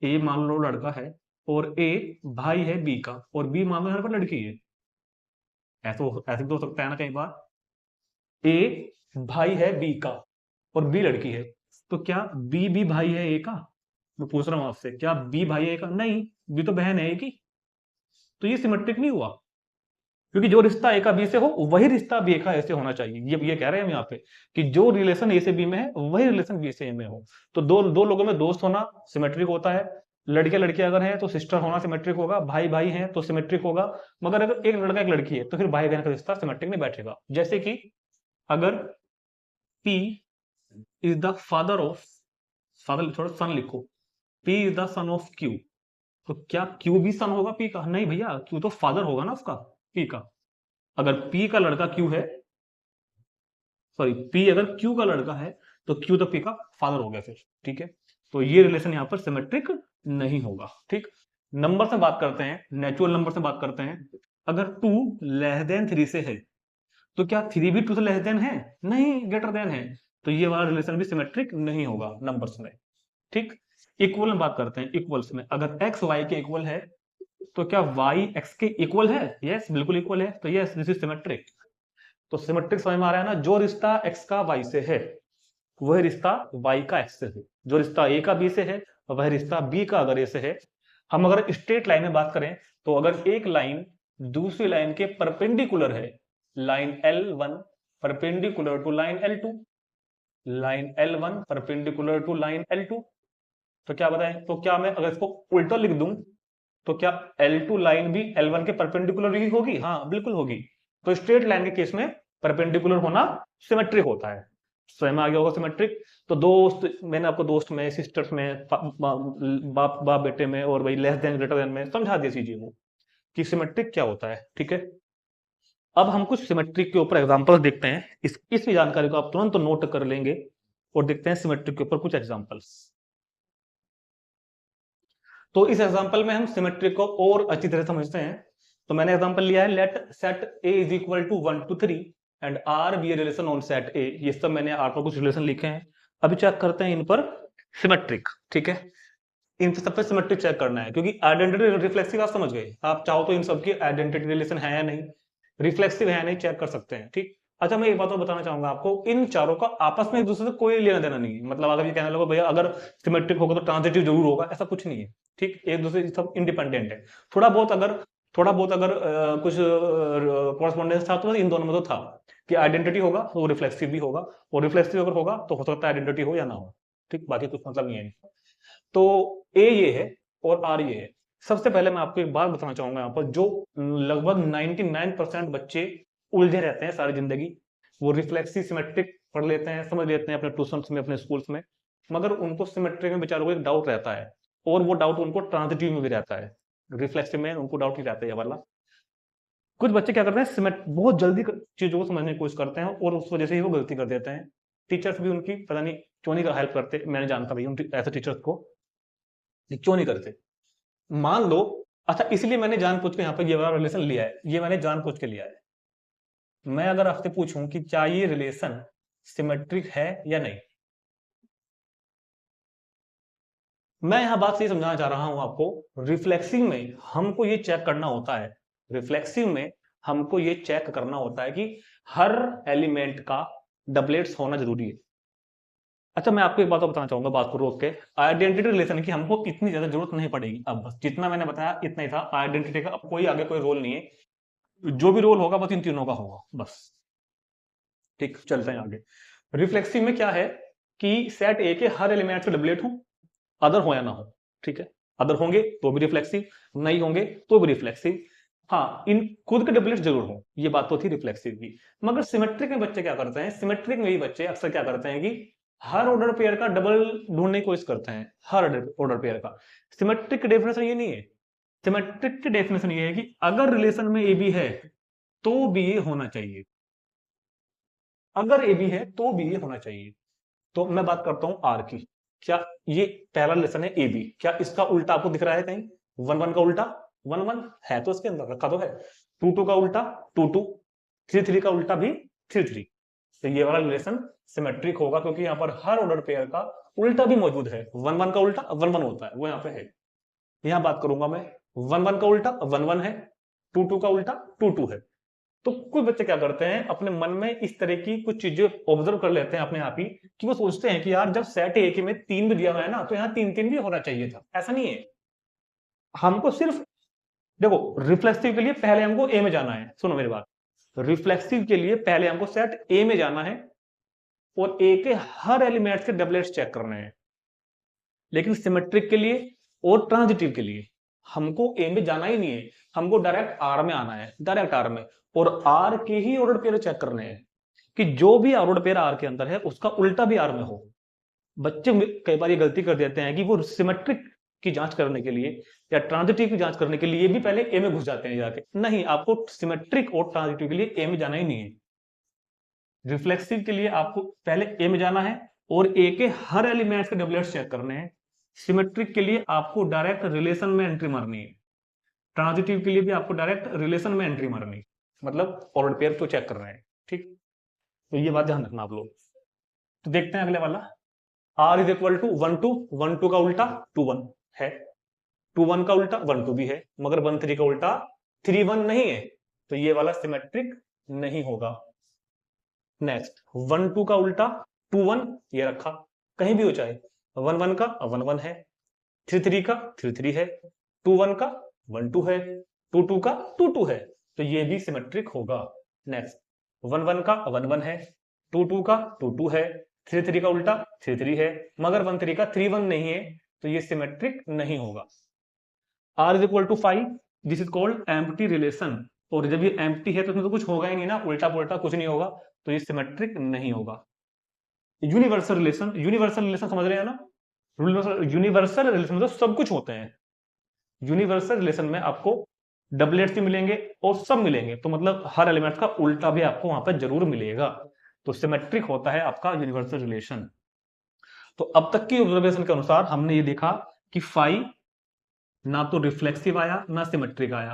ए मान लो लड़का है, और ए भाई है बी का, और बी मान लो यहाँ पर लड़की है, ऐसे भी हो सकता है ना कई बार। ए भाई है बी का और बी लड़की है, तो क्या बी भी भाई है ए का? मैं पूछ रहा हूं आपसे, क्या बी भाई है ए का? नहीं, बी तो बहन है ए की। तो ये सिमेट्रिक नहीं हुआ, क्योंकि जो रिश्ता ए का बी से हो वही रिश्ता बी का ए से होना चाहिए। ये कह रहे हैं हम यहाँ पे कि जो रिलेशन ए से बी में है वही रिलेशन बी से ए में हो। तो दो दो लोगों में दोस्त होना सिमेट्रिक होता है, लड़के लड़कियां अगर हैं तो सिस्टर होना सिमेट्रिक होगा, भाई भाई हैं तो सिमेट्रिक होगा। मगर अगर एक लड़का एक लड़की है तो फिर भाई बहन का रिश्ता सिमेट्रिक नहीं बैठेगा। जैसे कि अगर P is the father of, father थोड़ा सन लिखो, P is the son of Q, तो क्या क्यू भी सन होगा पी का? नहीं भैया, क्यू तो फादर होगा ना उसका, पी का। अगर पी का लड़का क्यू है, सॉरी पी अगर क्यू का लड़का है तो क्यू तो पी का फादर हो गया फिर। ठीक है, तो ये रिलेशन यहाँ पर सिमेट्रिक नहीं होगा। ठीक, नंबर से बात करते हैं, नेचुरल नंबर से बात करते हैं। अगर 2 लेस देन 3 से है तो क्या 3 भी 2 से लेस देन है? नहीं, ग्रेटर देन है। तो ये वाला रिलेशन भी सिमेट्रिक नहीं होगा नंबर्स में। ठीक, इक्वल में बात करते हैं। इक्वल्स में अगर एक्स वाई के इक्वल है तो क्या वाई एक्स के इक्वल है? यस, बिल्कुल इक्वल है, तो यस दिस इज सिमेट्रिक। तो सिमेट्रिक समझ में आ रहा है ना, जो रिश्ता एक्स का वाई से है वह रिश्ता वाई का एक्स से है, जो रिश्ता ए का बी से है वह रिश्ता बी का अगर ए से है। हम अगर स्ट्रेट लाइन में बात करें तो अगर एक लाइन दूसरी लाइन के परपेंडिकुलर है, line L1 perpendicular to line L2, line L1 perpendicular to line L2, तो क्या बताएं, तो क्या मैं अगर इसको उल्टा लिख दूं तो क्या L2 लाइन भी L1 के परपेंडिकुलर ही होगी? हाँ बिल्कुल होगी। तो स्ट्रेट लाइन के केस में परपेंडिकुलर होना सिमेट्रिक होता है। स्वयं में आ गया होगा सिमेट्रिक। तो दोस्त, मैंने आपको दोस्त में, सिस्टर्स में, बाप बाप बेटे में, और भाई लेस देन ग्रेटर देन में समझा दी चीजें वो कि सिमेट्रिक क्या होता है। ठीक है, अब हम कुछ सिमेट्रिक के ऊपर एग्जांपल्स देखते हैं। इस जानकारी को आप तुरंत नोट कर लेंगे और देखते हैं सिमेट्रिक के ऊपर कुछ एग्जांपल्स। तो इस एग्जांपल में हम सिमेट्रिक को और अच्छी तरह समझते हैं। तो मैंने एग्जांपल लिया है, let set A is equal to 1 to 3 and R be a relation on set A. ये सब मैंने आर पर कुछ रिलेशन लिखे हैं। अभी चेक करते हैं इन पर सिमेट्रिक। ठीक है, इन सब पे सिमेट्रिक चेक करना है, क्योंकि आइडेंटिटी रिफ्लेक्सिव आप समझ गए। आप चाहो तो इन सब की आइडेंटिटी रिलेशन है या नहीं, रिफ्लेक्सिव है या नहीं, चेक कर सकते हैं। ठीक, अच्छा मैं एक बात और बताना चाहूंगा आपको, इन चारों का आपस में एक दूसरे से कोई लेना देना नहीं है। मतलब अगर ये कहने लगे भैया अगर सिमेट्रिक होगा तो ट्रांजिटिव जरूर होगा, ऐसा कुछ नहीं है। ठीक, एक दूसरे सब इंडिपेंडेंट है। थोड़ा बहुत अगर कुछ कॉरेस्पॉन्डेंस था तो इन दोनों में तो था कि आइडेंटिटी होगा तो रिफ्लेक्सिव भी होगा, और रिफ्लेक्सिव अगर होगा तो हो सकता है आइडेंटिटी हो या ना हो। ठीक, बाकी कुछ मतलब नहीं है। तो ए ये है और आर ये है। सबसे पहले मैं आपको एक बात बताना चाहूंगा यहाँ पर, जो लगभग 99% बच्चे उलझे रहते हैं सारी जिंदगी। वो रिफ्लेक्सिव सिमेट्रिक पढ़ लेते हैं, समझ लेते हैं अपने ट्यूशन में, अपने स्कूल्स में, मगर उनको सिमेट्रिक में बेचारों को एक डाउट रहता है, और वो डाउट उनको ट्रांजिटिव में भी रहता है। रिफ्लेक्सिव में उनको डाउट नहीं रहता है वाला। कुछ बच्चे क्या करते हैं, सिमेट बहुत जल्दी चीजों को समझने की कोशिश करते हैं और उस वजह से ही वो गलती कर देते हैं। टीचर्स भी उनकी पता नहीं क्यों नहीं हेल्प करते। मैंने जानता भाई उन ऐसे टीचर्स को, क्यों नहीं करते। मान लो, अच्छा इसलिए मैंने जानबूझ के यहाँ पर ये वाला रिलेशन लिया है, ये मैंने जानबूझ के लिया है। मैं अगर आपसे पूछूं कि क्या ये रिलेशन सिमेट्रिक है या नहीं, मैं यहां बात से समझाना चाह रहा हूं आपको। रिफ्लेक्सिव में हमको ये चेक करना होता है, रिफ्लेक्सिव में हमको ये चेक करना होता है कि हर एलिमेंट का डबलेट्स होना जरूरी है। अच्छा मैं आपको एक बात और बताना चाहूंगा, बात को रोक के। आइडेंटिटी रिलेशन की हमको इतनी ज्यादा जरूरत नहीं पड़ेगी। अब बस जितना मैंने बताया इतना ही था आइडेंटिटी का। अब कोई आगे कोई रोल नहीं है, जो भी रोल होगा बस इन तीनों का होगा बस। ठीक, चलते हैं आगे। रिफ्लेक्सिव में क्या है कि सेट ए के हर एलिमेंट के डबलेट हो, अदर हो या ना हो। ठीक है, अदर होंगे तो भी रिफ्लेक्सिव, नहीं होंगे तो भी रिफ्लेक्सिव। हाँ, इन खुद के डबलेट जरूर हो, ये बात तो थी रिफ्लेक्सिव की। मगर सिमेट्रिक में बच्चे क्या करते हैं, सिमेट्रिक में भी बच्चे अक्सर क्या करते हैं कि हर ऑर्डर पेयर का डबल ढूंढने की कोशिश करते हैं, हर ऑर्डर पेयर का। सिमेट्रिक की डेफिनेशन ये नहीं है। सिमेट्रिक की डेफिनेशन ये है कि अगर रिलेशन में ए बी है तो बी ए होना चाहिए, अगर ए बी है तो बी ए होना चाहिए। तो मैं बात करता हूं आर की। क्या ये पहला रिलेशन है ए बी, क्या इसका उल्टा आपको दिख रहा है कहीं? 1 1 का उल्टा 1 1 है, तो इसके अंदर रखा तो है। 2 2 का उल्टा 2 2, 3 3 का उल्टा भी 3 3। तो ये वाला रिलेशन सिमेट्रिक होगा, क्योंकि यहाँ पर हर ऑर्डर पेयर का उल्टा भी मौजूद है। 1 1 का उल्टा 1 1 होता है, वो यहाँ पे है। यहाँ बात करूंगा मैं, 1 1 का उल्टा 1 1 है, 2 2 का उल्टा 2 2 है। तो कुछ बच्चे क्या करते हैं, अपने मन में इस तरह की कुछ चीजें ऑब्जर्व कर लेते हैं अपने आप ही, कि वो सोचते हैं कि यार जब सेट ए में 3 भी दिया हुआ है ना, तो यहाँ 3 3 भी होना चाहिए था। ऐसा नहीं है। हमको सिर्फ देखो, रिफ्लेक्सिव के लिए पहले हमको ए में जाना है। सुनो मेरी बात, रिफ्लेक्सिव के लिए पहले हमको सेट ए में जाना है और ए के हर एलिमेंट्स के डबलेट्स चेक करने हैं। लेकिन सिमेट्रिक के लिए और ट्रांजिटिव के लिए हमको ए में जाना ही नहीं है, हमको डायरेक्ट आर में आना है, डायरेक्ट आर में। और आर के ही ऑर्डर पेयर चेक करने हैं कि जो भी ऑर्डर पेयर आर के अंदर है उसका उल्टा भी आर में हो। बच्चे कई बार ये गलती कर देते हैं कि वो सिमेट्रिक की जांच करने के लिए या ट्रांजिटिव की जांच करने के लिए भी पहले ए में घुस जाते हैं जाके। नहीं, आपको सिमेट्रिक और ट्रांजिटिव के लिए ए में जाना ही नहीं है। रिफ्लेक्सिव के लिए आपको पहले ए में जाना है और ए के हर एलिमेंट्स के डबलेट्स चेक करने हैं। सिमेट्रिक के लिए आपको डायरेक्ट रिलेशन में एंट्री मारनी है। ट्रांजिटिव के लिए भी आपको डायरेक्ट रिलेशन में एंट्री मारनी है, मतलब ऑर्डर पेयर तो चेक कर रहे हैं। ठीक, तो ये बात ध्यान रखना आप लोग। तो देखते हैं अगले वाला, आर इज इक्वल टू 1 2, 1 2 का उल्टा 2 1 है, 2 1 का उल्टा 1 2 भी है, मगर 1 3 का उल्टा 3 1 नहीं है। तो ये वाला सिमेट्रिक नहीं होगा। नेक्स्ट, 1 2 का उल्टा 2 1 ये रखा, कहीं भी हो चाहे। 1 1 का 1 1 है, 3 3 का 3 3 है, 2 1 का 1 2 है, 2 2 का 2 2 है। तो ये भी सिमेट्रिक होगा। नेक्स्ट, 1 1 का 1 1 है, 2 2 का 2 2 है, 3 3 का उल्टा 3 3 है, मगर 1 3 का 3 1 नहीं है। तो ये सिमेट्रिक नहीं होगा। R is equal to 5, this is called empty relation और जब ये एम्प्टी है तो इसमें तो कुछ होगा ही नहीं ना, उल्टा पुल्टा कुछ नहीं होगा, तो ये सिमेट्रिक नहीं होगा। यूनिवर्सल रिलेशन समझ रहे हैं ना? यूनिवर्सल रिलेशन मतलब सब कुछ होते हैं। यूनिवर्सल रिलेशन में आपको डबलेट्स भी मिलेंगे और सब मिलेंगे, तो मतलब हर एलिमेंट का उल्टा भी आपको वहां पर जरूर मिलेगा, तो सिमेट्रिक होता है आपका यूनिवर्सल रिलेशन। तो अब तक की ऑब्जर्वेशन के अनुसार हमने ये देखा कि फाई ना तो रिफ्लेक्सिव आया ना सिमेट्रिक आया,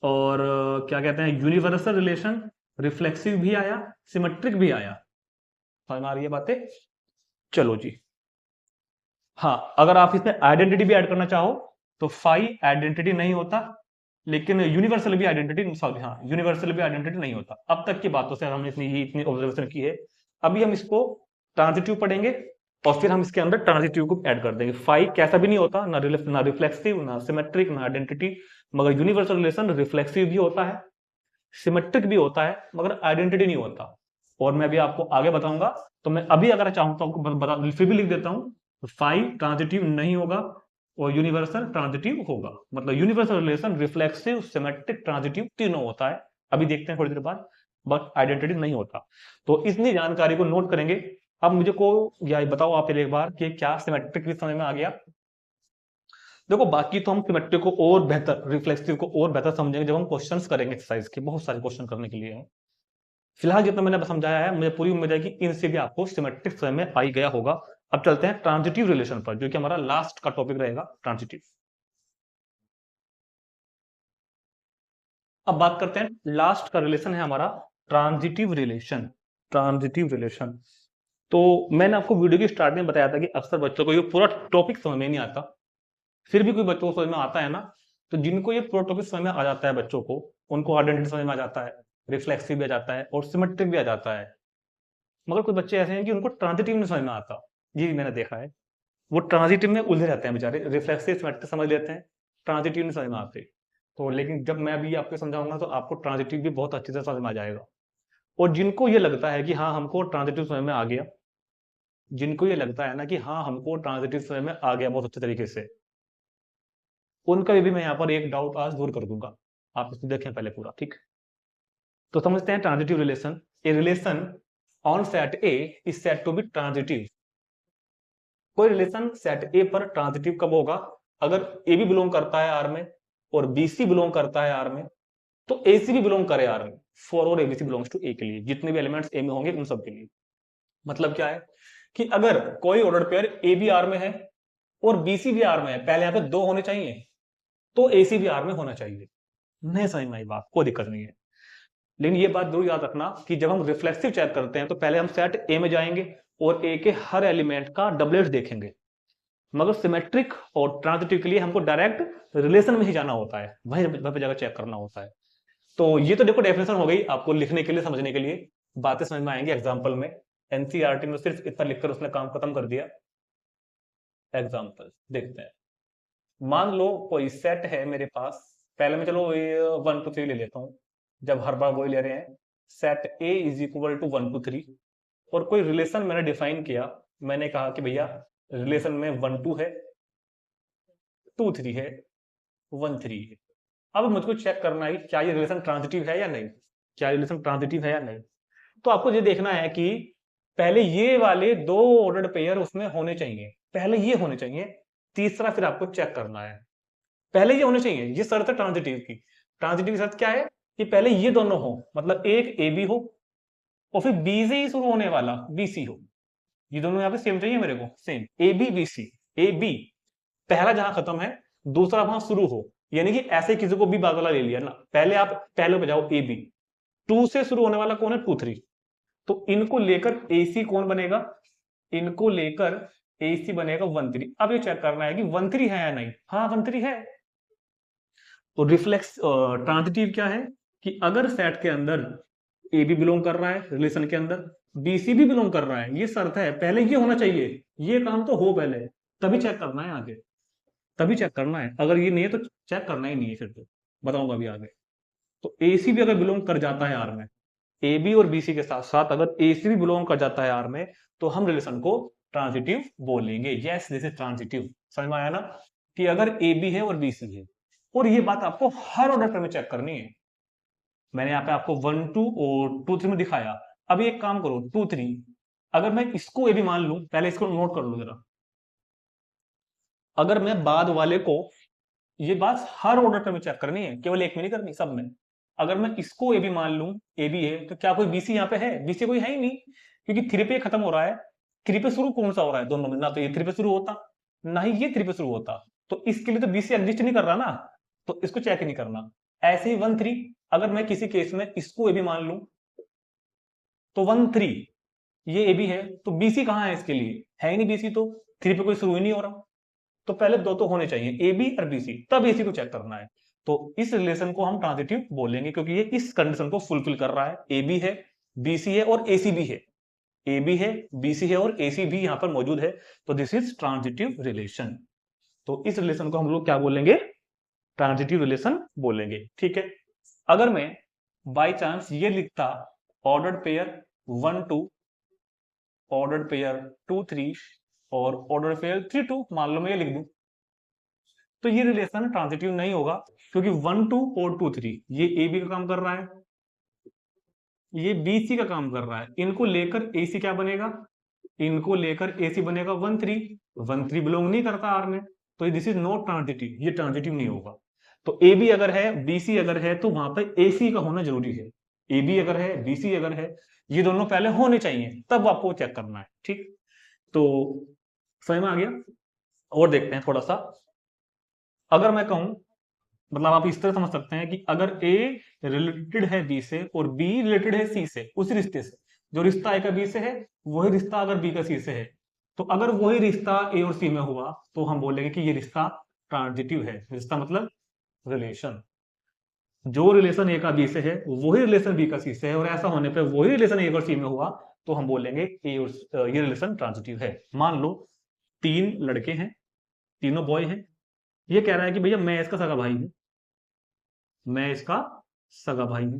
और क्या कहते हैं, यूनिवर्सल रिलेशन रिफ्लेक्सिव भी आया सिमेट्रिक भी आया। समझ में आ रही है बातें? चलो जी। हाँ, अगर आप इसमें आइडेंटिटी भी ऐड करना चाहो तो फाई आइडेंटिटी नहीं होता, लेकिन यूनिवर्सल भी आइडेंटिटी, सॉरी हाँ, यूनिवर्सल भी आइडेंटिटी नहीं होता। अब तक की बातों से हमने इतनी ऑब्जर्वेशन की है। अभी हम इसको ट्रांजिटिव पढ़ेंगे और फिर हम इसके अंदर ट्रांजिटिव को ऐड कर देंगे। फाई कैसा भी नहीं होता, ना रिफ्लेक्सिव ना सिमेट्रिक ना आइडेंटिटी, मगर यूनिवर्सल रिलेशन रिफ्लेक्सिव भी होता है सिमेट्रिक भी होता है, मगर आइडेंटिटी नहीं होता। और मैं अभी आपको आगे बताऊंगा, तो मैं अभी अगर चाहूँ तो आपको बता फिर भी लिख देता हूँ। फाई ट्रांजिटिव नहीं होगा और यूनिवर्सल ट्रांजिटिव होगा, मतलब universal relation reflexive symmetric transitive तीनों होता है। अभी देखते हैं थोड़ी देर बाद, बट आइडेंटिटी नहीं होता। तो इतनी जानकारी को नोट करेंगे। अब मुझे को या बताओ आप एक बार कि क्या सिमेट्रिक भी समझ में आ गया? देखो बाकी तो हम सिमेट्रिक को और बेहतर, रिफ्लेक्सिव को और बेहतर समझेंगे जब हम क्वेश्चंस करेंगे एक्सरसाइज के, बहुत सारे क्वेश्चन करने के लिए हैं। फिलहाल जितना मैंने समझाया है, मुझे पूरी उम्मीद है कि इनसे भी आपको सिमेट्रिक समझ में आ ही गया होगा। अब चलते हैं ट्रांजिटिव रिलेशन पर, जो कि हमारा लास्ट का टॉपिक रहेगा, ट्रांजिटिव। अब बात करते हैं, लास्ट का रिलेशन है हमारा ट्रांजिटिव रिलेशन। ट्रांजिटिव रिलेशन, तो मैंने आपको वीडियो की स्टार्ट में बताया था कि अक्सर बच्चों को ये पूरा टॉपिक समझ में नहीं आता, फिर भी कोई बच्चों को समझ में आता है ना। तो जिनको ये पूरा टॉपिक समझ में आ जाता है बच्चों को, उनको आइडेंटिटी समझ में आ जाता है, रिफ्लेक्सिव भी आ जाता है और सिमेट्रिक भी आ जाता है। मगर कुछ बच्चे ऐसे हैं कि उनको ट्रांजिटिव नहीं समझ में आता, ये भी मैंने देखा है। वो ट्रांजिटिव में उलझे रहते हैं बेचारे, रिफ्लेक्सिव सिमेट्रिक समझ लेते हैं, ट्रांजिटिव नहीं समझ में आते। तो लेकिन जब मैं अभी आपको समझाऊंगा तो आपको ट्रांजिटिव भी बहुत अच्छे से समझ में आ जाएगा। और जिनको ये लगता है कि हाँ हमको ट्रांजिटिव समझ में आ गया, जिनको ये लगता है ना कि हाँ हमको ट्रांजिटिव समझ में आ गया बहुत अच्छे तरीके से, उनका भी मैं यहाँ पर एक डाउट आज दूर कर दूंगा। आप इसको देखें पहले पूरा, ठीक। तो समझते हैं transitive relation. A relation on set A is set to be transitive. कोई रिलेशन सेट ए पर ट्रांजिटिव कब होगा? अगर ए भी बिलोंग करता है आर में और बी सी बिलोंग करता है आर में, तो ए सी भी बिलोंग करे आर में, फॉर और एबीसी बिलोंग्स टू ए के लिए, जितने भी एलिमेंट्स ए में होंगे उन सब के लिए। मतलब क्या है कि अगर कोई ऑर्डर पेयर ए भी आर में है और बी सी भी आर में है, पहले यहां पे दो होने चाहिए, तो ए सी भी आर में होना चाहिए। नहीं समझ में आई बात? कोई दिक्कत नहीं है, लेकिन ये बात जरूर याद रखना कि जब हम रिफ्लेक्सिव चेक करते हैं तो पहले हम सेट ए में जाएंगे और ए के हर एलिमेंट का डबलेट देखेंगे, मगर सिमेट्रिक और ट्रांजिटिव के लिए हमको डायरेक्ट रिलेशन में ही जाना होता है, वहीं पे जाकर चेक करना होता है। तो ये तो देखो डेफिनेशन हो गई, आपको लिखने के लिए समझने के लिए बातें समझ में आएंगी एग्जाम्पल में। एनसीईआरटी में सिर्फ इतना लिखकर उसने काम खत्म कर दिया। एग्जाम्पल देखते हैं। मान लो कोई सेट है मेरे पास, पहले मैं चलो 1 to 3 ले लेता हूं, जब हर बार वही ले रहे हैं। Set A is equal to 1 to 3 और कोई रिलेशन मैंने डिफाइन किया, मैंने कहा कि भैया रिलेशन में 1 2 है, 2 3 है, 1 3 है। अब मुझको चेक करना है क्या ये रिलेशन ट्रांजिटिव है या नहीं, क्या रिलेशन ट्रांजिटिव है या नहीं। तो आपको ये देखना है कि पहले ये वाले दो ऑर्डर्ड पेयर उसमें होने चाहिए, पहले ये होने चाहिए, तीसरा फिर आपको चेक करना है। पहले ये होने चाहिए, ये शर्त है ट्रांजिटिव की। ट्रांजिटिव की शर्त क्या है कि पहले ये दोनों हो, मतलब एक ए बी हो और फिर बी से ही शुरू होने वाला बी सी हो। ये दोनों यहाँ पे सेम चाहिए मेरे को, same A B B C, A B पहला जहां खत्म है दूसरा वहां शुरू हो, यानी कि ऐसे किसी को भी बाद वाला ले लिया ना, पहले आप पहले पे जाओ ए बी, 2 से शुरू होने वाला कौन है 2 3, तो इनको लेकर ए सी कौन बनेगा, इनको लेकर ए सी बनेगा 1 3। अब ये चेक करना है कि 1 3 है या नहीं, हाँ 1 3 है। तो रिफ्लेक्स ट्रांजिटिव क्या है कि अगर सेट के अंदर ए भी बिलोंग कर रहा है रिलेशन के अंदर, बी सी भी बिलोंग कर रहा है, ये शर्त है, पहले ये होना चाहिए, ये काम तो हो पहले, तभी चेक करना है आगे, तभी चेक करना है। अगर ये नहीं है तो चेक करना ही नहीं है, फिर तो बताऊंगा अभी आगे। तो ए सी भी अगर बिलोंग कर जाता है आर में, ए बी और बी सी के साथ साथ अगर ए सी भी बिलोंग कर जाता है आर में, तो हम रिलेशन को ट्रांजिटिव बोलेंगे। Yes this is transitive. समझ में आया ना कि अगर ए बी है और बी सी है, और ये बात आपको हर ऑर्डर पे में चेक करनी है। मैंने यहाँ पे आपको 1 2 और 2 3 में दिखाया। अभी एक काम करो 2 3, अगर मैं इसको ए भी मान लूं, पहले इसको नोट कर लो जरा। अगर मैं बाद वाले को, ये बात हर ऑर्डर पे में चेक करनी है, केवल एक में नहीं करनी, सब में। अगर मैं इसको ए भी मान लूं, ए भी है, तो क्या कोई बीसी यहाँ पे है? बीसी कोई है ही नहीं, क्योंकि 3 पे खत्म हो रहा है। 3 पे शुरू कौन सा हो रहा है दोनों में? ना तो ये 3 पे शुरू होता, ना ही ये 3 पे शुरू होता। तो इसके लिए तो बीसी एग्जिस्ट नहीं कर रहा ना, तो इसको चेक ही नहीं करना। ऐसे ही 1 3, अगर मैं किसी केस में इसको ए भी मान लूं, तो 1 3 ये ए भी है, तो बीसी कहाँ है इसके लिए? है ही नहीं बीसी, तो 3 पे कोई शुरू ही नहीं हो रहा। तो पहले दो तो होने चाहिए, ए बी और बी सी, तब एसी को चेक करना है। तो इस रिलेशन को हम ट्रांजिटिव बोलेंगे, क्योंकि ये इस कंडीशन को फुलफिल कर रहा है। ए बी है, बी सी है और ए सी भी है। ए बी है, बी सी है और ए सी भी यहां पर मौजूद है, तो दिस इज ट्रांजिटिव रिलेशन। तो इस रिलेशन को हम लोग क्या बोलेंगे? ट्रांजिटिव रिलेशन बोलेंगे, ठीक है। अगर मैं बाई चांस ये लिखता ऑर्डर्ड पेयर 1 2, ऑर्डर्ड पेयर 2 3 और ऑर्डर्ड पेयर 3 2, मान लो मैं ये लिख दूं, तो ये रिलेशन ट्रांजिटिव नहीं होगा, क्योंकि 1 2 और 2 3 ये ए बी का काम कर रहा है, ये बी सी का काम कर रहा है। इनको लेकर ए सी क्या बनेगा? इनको लेकर ए सी बनेगा 1 3। 1 3 बिलोंग नहीं करता आर में, तो दिस इज नॉट ट्रांजिटिव, ये ट्रांजिटिव नहीं होगा। तो ए बी अगर है, बी सी अगर है, तो वहां पर ए सी का होना जरूरी है। ए बी अगर है, बी सी अगर है, ये दोनों पहले होने चाहिए, तब आपको चेक करना है, ठीक। तो समझ में आ गया? और देखते हैं थोड़ा सा। अगर मैं कहूं, मतलब आप इस तरह समझ सकते हैं कि अगर ए रिलेटेड है बी से और बी रिलेटेड है सी से, उस रिश्ते से, जो रिश्ता ए का बी से है, वही रिश्ता अगर बी का सी से है, तो अगर वही रिश्ता ए और सी में हुआ, तो हम बोलेंगे कि ये रिश्ता ट्रांजिटिव है। रिश्ता मतलब रिलेशन, जो रिलेशन ए का बी से है वही रिलेशन बी का सी से है, और ऐसा होने पर वही रिलेशन ए और सी में हुआ, तो हम बोलेंगे ए और ये रिलेशन ट्रांजिटिव है। मान लो 3 लड़के हैं, तीनों बॉय हैं। ये कह रहा है कि भैया मैं इसका सगा भाई हूं, मैं इसका सगा भाई हूं।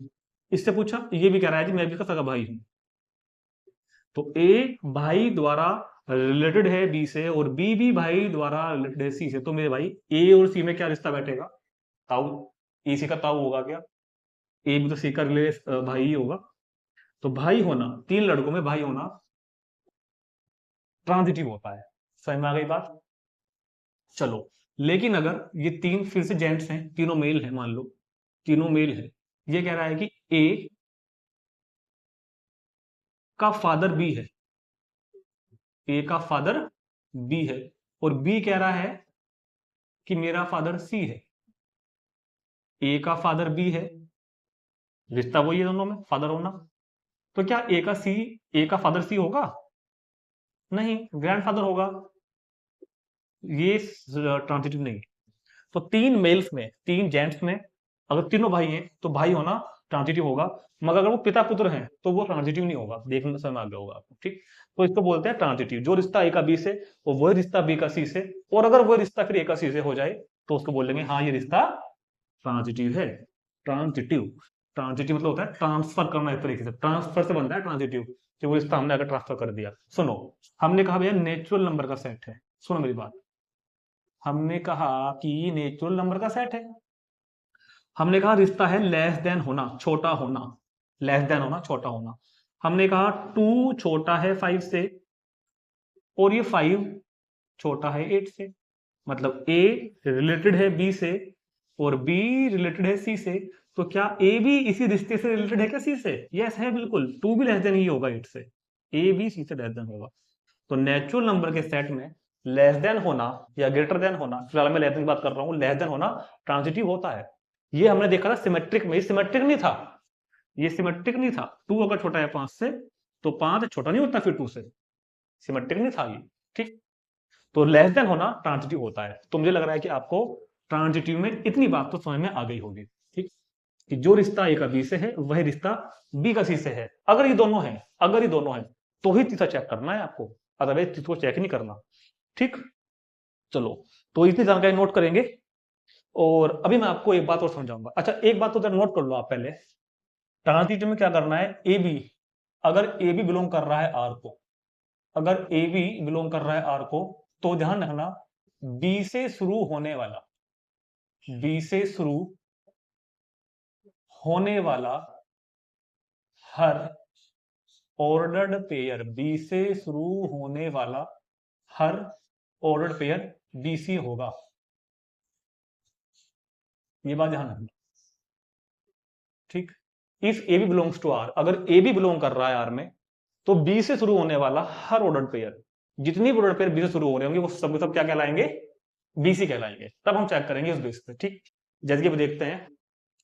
इससे पूछा, ये भी कह रहा है कि मैं भी इसका सगा भाई हूं। तो ए भाई द्वारा रिलेटेड है बी से और बी भी भाई द्वारा रिलेटेड है सी से, तो मेरे भाई ए और सी में क्या रिश्ता बैठेगा? ताऊ। ए सी का ताऊ होगा क्या? ए भी तो सी का भाई ही होगा। तो भाई होना, 3 लड़कों में भाई होना ट्रांजिटिव होता है। समझ में आ गई बात? चलो, लेकिन अगर ये 3 फिर से जेंट्स हैं, तीनों मेल हैं, मान लो तीनों मेल है, ये कह रहा है कि ए का फादर बी है, ए का फादर बी है, और बी कह रहा है कि मेरा फादर सी है। ए का फादर बी है, रिश्ता वही है दोनों में, फादर होना। तो क्या ए का फादर सी होगा? नहीं, ग्रैंडफादर होगा। ये ट्रांजिटिव नहीं। तो 3 मेल्स में, 3 जेंट्स में, अगर तीनों भाई हैं तो भाई होना ट्रांजिटिव होगा। मगर अगर वो पिता पुत्र हैं तो वो ट्रांजिटिव नहीं होगा। देखने में समझ आ गया होगा आपको, ठीक। तो इसको बोलते हैं ट्रांजिटिव। जो रिश्ता ए का बी से, वो वही रिश्ता बी का सी से, और अगर वही रिश्ता फिर ए का सी से हो जाए, तो उसको बोलेंगे हाँ ये रिश्ता ट्रांजिटिव है। ट्रांजिटिव, ट्रांजिटिव मतलब होता है ट्रांसफर करना, एक तरीके से ट्रांसफर से बनता है ट्रांजिटिव, कि वो रिश्ता हमने अगर ट्रांसफर कर दिया। सुनो, हमने कहा भैया नेचुरल नंबर का सेट है। सुनो मेरी बात, हमने कहा कि नेचुरल नंबर का सेट है। हमने कहा रिश्ता है लेस देन होना, छोटा होना, लेस देन होना, छोटा होना। हमने कहा 2 छोटा है 5 से, और ये 5 छोटा है 8 से। मतलब ए रिलेटेड है बी से और बी रिलेटेड है सी से। तो क्या ए भी इसी रिश्ते से रिलेटेड है क्या सी से? यस है, बिल्कुल। 2 भी लेस देन ही होगा 8 से, ए भी सी से लेस देन होगा। तो नेचुरल नंबर के सेट में लेस देन होना या ग्रेटर देन होना, फिलहाल मैं लेस देन की बात कर रहा हूं, लेस देन होना ट्रांजिटिव होता है। ये हमने देखा था सिमेट्रिक में। ये सिमेट्रिक नहीं था, ये सिमेट्रिक नहीं था। 2 अगर छोटा है 5 से, तो 5 छोटा नहीं होता फिर 2 से, सिमेट्रिक नहीं था ये, ठीक। तो लेस देन होना ट्रांजिटिव होता है। तो मुझे लग रहा है कि आपको ट्रांजिटिव में इतनी बात तो समझ में आ गई होगी, ठीक। कि जो रिश्ता ए का बी से है वही रिश्ता बी का सी से है। अगर ये दोनों है, अगर ये दोनों है, तो ही तीसरा चेक करना है आपको, अदरवाइज तीसरा चेक नहीं करना, ठीक। चलो, तो इतनी जानकारी नोट करेंगे। और अभी मैं आपको एक बात और समझाऊंगा। अच्छा, एक बात तो जरा नोट कर लो आप पहले। ट्रांजिटिव में क्या करना है? ए बी, अगर ए बी बिलोंग कर रहा है आर को, अगर ए बी बिलोंग कर रहा है आर को, तो ध्यान रखना बी से शुरू होने वाला, बी से शुरू होने वाला हर ऑर्डर्ड पेयर, बी से शुरू होने वाला हर ऑर्डर्ड पेयर बीसी होगा। ये बात ध्यान रखना, ठीक। If A B belongs to R, अगर ए बी बिलोंग कर रहा है आर में, तो बी से शुरू होने वाला हर ऑर्डर्ड पेयर, जितनी भी ऑर्डर्ड पेयर बी से शुरू हो रहे होंगे वो सब सब क्या कहलाएंगे, बीसी कहलाएंगे। तब हम चेक करेंगे उस बेस पे, ठीक। जैसे कि देखते हैं,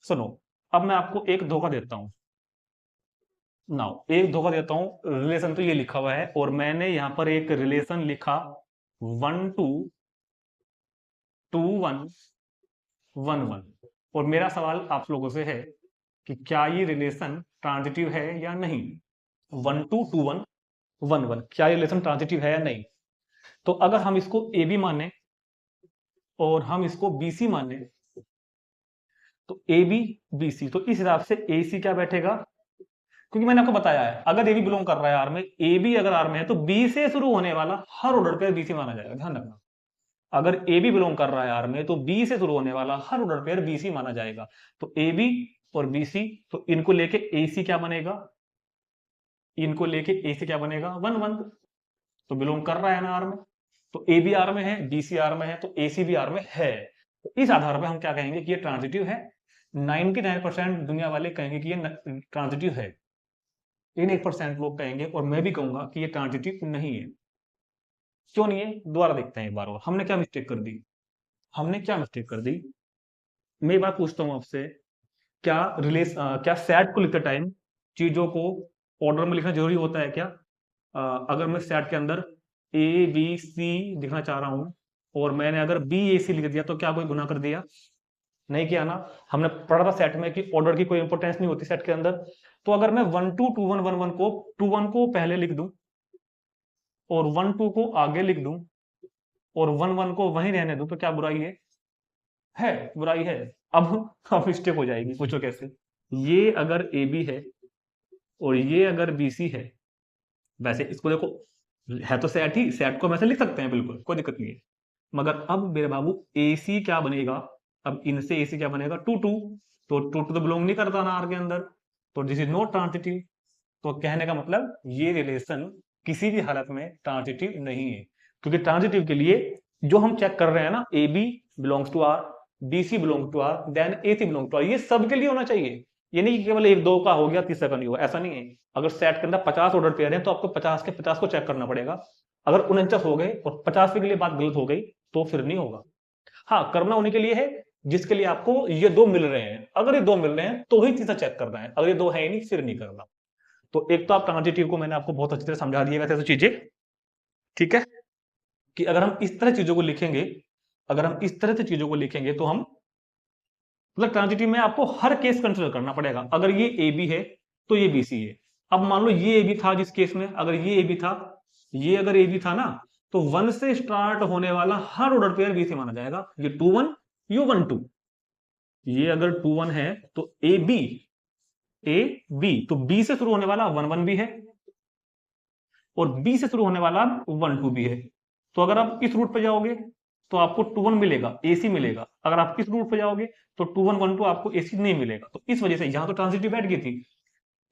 सुनो, अब मैं आपको एक धोखा देता हूं, नाउ एक धोखा देता हूं। रिलेशन तो ये लिखा हुआ है और मैंने यहां पर एक रिलेशन लिखा 1 2 2 1 1 1, और मेरा सवाल आप लोगों से है कि क्या ये रिलेशन ट्रांजिटिव है या नहीं। 1 2 2 1 1 1, क्या ये रिलेशन ट्रांजिटिव है या नहीं। तो अगर हम इसको ए बी माने और हम इसको बी सी माने, तो ए बी बी सी, तो इस हिसाब से ए सी क्या बैठेगा, क्योंकि मैंने आपको बताया है अगर ए बी बिलोंग कर रहा है आर में, ए बी अगर आर में है, तो बी से शुरू होने वाला हर ऑर्डर पेयर बी सी माना जाएगा। ध्यान रखना, अगर ए बी बिलोंग कर रहा है आर में, तो बी से शुरू होने वाला हर ऑर्डर पेयर बी सी माना जाएगा। तो ए बी और बी सी, तो इनको लेके ए सी क्या बनेगा, इनको लेके ए सी क्या बनेगा 1 1, तो बिलोंग कर रहा है ना आर में, तो ए बी आर में है, बी सी आर में है, तो ए सी भी आर में है। तो इस आधार पर हम क्या कहेंगे कि ये ट्रांजिटिव है। 99% दुनिया वाले कहेंगे कि ये ट्रांजिटिव है, इन 1% लोग कहेंगे, और मैं भी कहूंगा कि ये ट्रांजिटिव नहीं है। क्यों नहीं है, दोबारा देखते हैं एक बार और। हमने क्या मिस्टेक कर दी, हमने क्या मिस्टेक कर दी। मैं एक बात पूछता हूं आपसे, क्या सेट को लिखते टाइम चीजों को ऑर्डर में लिखना जरूरी होता है क्या। अगर मैं सेट के अंदर ए बी सी लिखना चाह रहा हूं और मैंने अगर बी ए सी लिख दिया, तो क्या कोई गुनाह कर दिया, नहीं किया ना। हमने पढ़ा था सेट में कि ऑर्डर की कोई इंपोर्टेंस नहीं होती सेट के अंदर। तो अगर मैं 1 2 2 1 1 1 को 2 1 को पहले लिख दूं और 1 2 को आगे लिख दूं और 1 1 को वहीं रहने दूं, तो क्या बुराई है बुराई है। अब मिस्टेक हो जाएगी, पूछो कैसे। ये अगर ए बी है और ये अगर बी सी है, वैसे इसको देखो, है तो सेट ही, सेट को हम ऐसे लिख सकते हैं, बिल्कुल कोई दिक्कत नहीं है। मगर अब मेरे बाबू ए सी क्या बनेगा, अब इनसे ए सी क्या बनेगा 2 2, तो 2 2 तो बिलोंग नहीं करता ना आर के अंदर, तो दिस इज नॉट ट्रांजिटिव। तो कहने का मतलब ये रिलेशन किसी भी हालत में ट्रांजिटिव नहीं है, क्योंकि ट्रांजिटिव के लिए जो हम चेक कर रहे हैं ना, A B belongs to R, B C belong to R, then A C belong to R, ये सबके लिए होना चाहिए। ये नहीं कि केवल एक दो का हो गया तीसरा का नहीं हुआ, ऐसा नहीं है। अगर सेट के अंदर 50 ऑर्डर पेयर है, तो आपको 50 के 50 को चेक करना पड़ेगा। अगर 49 हो गए और 50 के लिए बात गलत हो गई, तो फिर नहीं होगा। हाँ, करना उन्हीं के लिए है जिसके लिए आपको ये दो मिल रहे हैं। अगर ये दो मिल रहे हैं तो ही तीसरा चेक करना है, अगर ये दो है ही नहीं फिर नहीं करना। तो एक तो आप ट्रांजिटिव को मैंने आपको बहुत अच्छी तरह समझा दिया वैसे चीजें, ठीक है, कि अगर हम इस तरह चीजों को लिखेंगे, अगर हम इस तरह से चीजों को लिखेंगे, तो हम मतलब ट्रांजिटिव में आपको हर केस कंसिडर करना पड़ेगा। अगर ये ए बी है तो ये बी सी है। अब मान लो ये ए बी था, जिस केस में अगर ये ए बी था, ये अगर ए बी था ना, तो 1 से स्टार्ट होने वाला हर ऑर्डर पेयर बी सी माना जाएगा। ये 2 1, ये 1 2, ये अगर 2 1 है तो ए बी, तो बी से शुरू होने वाला 1 1 भी है और बी से शुरू होने वाला 1 2 भी है। तो अगर आप इस रूट पे जाओगे तो आपको 2 1 मिलेगा, एसी मिलेगा। अगर आप इस रूट पे जाओगे तो 2 1 1 2 आपको एसी नहीं मिलेगा। तो इस वजह से यहां तो ट्रांजिटिव बैठ गई थी,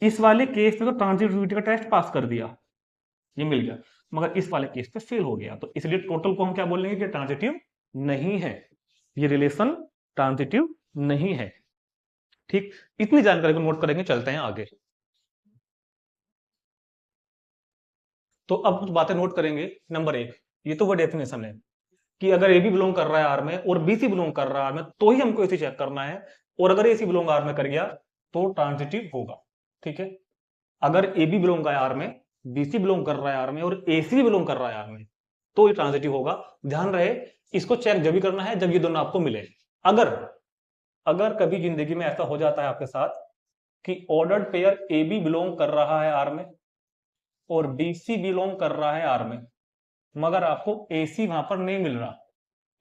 इस वाले केस में तो ट्रांजिटिविटी का टेस्ट पास कर दिया, ये मिल गया। मगर इस वाले केस पे फेल हो गया, तो इसलिए टोटल को हम क्या बोलेंगे कि ट्रांजिटिव नहीं है, ये रिलेशन ट्रांजिटिव नहीं है। ठीक, इतनी जानकारी को नोट करेंगे, चलते हैं आगे। तो अब कुछ बातें नोट करेंगे। नंबर 1, ये तो वो डेफिनेशन है कि अगर ए बी बिलोंग कर रहा है आर में और बी सी बिलोंग कर रहा है आर में, तो ही हमको एसी चेक करना है। और अगर ए सी बिलोंग आर में कर गया तो ट्रांजिटिव होगा, ठीक है। अगर ए बी बिलोंग है आर में, बी सी बिलोंग कर रहा है आर में और ए सी बिलोंग कर रहा है आर में, तो ये ट्रांजिटिव होगा। ध्यान रहे, इसको चेक जब भी करना है जब ये दोनों आपको मिले। अगर अगर कभी जिंदगी में ऐसा हो जाता है आपके साथ कि ordered pair A B belong कर रहा है आर में और बी सी बिलोंग कर रहा है आर में, मगर आपको एसी वहां पर नहीं मिल रहा,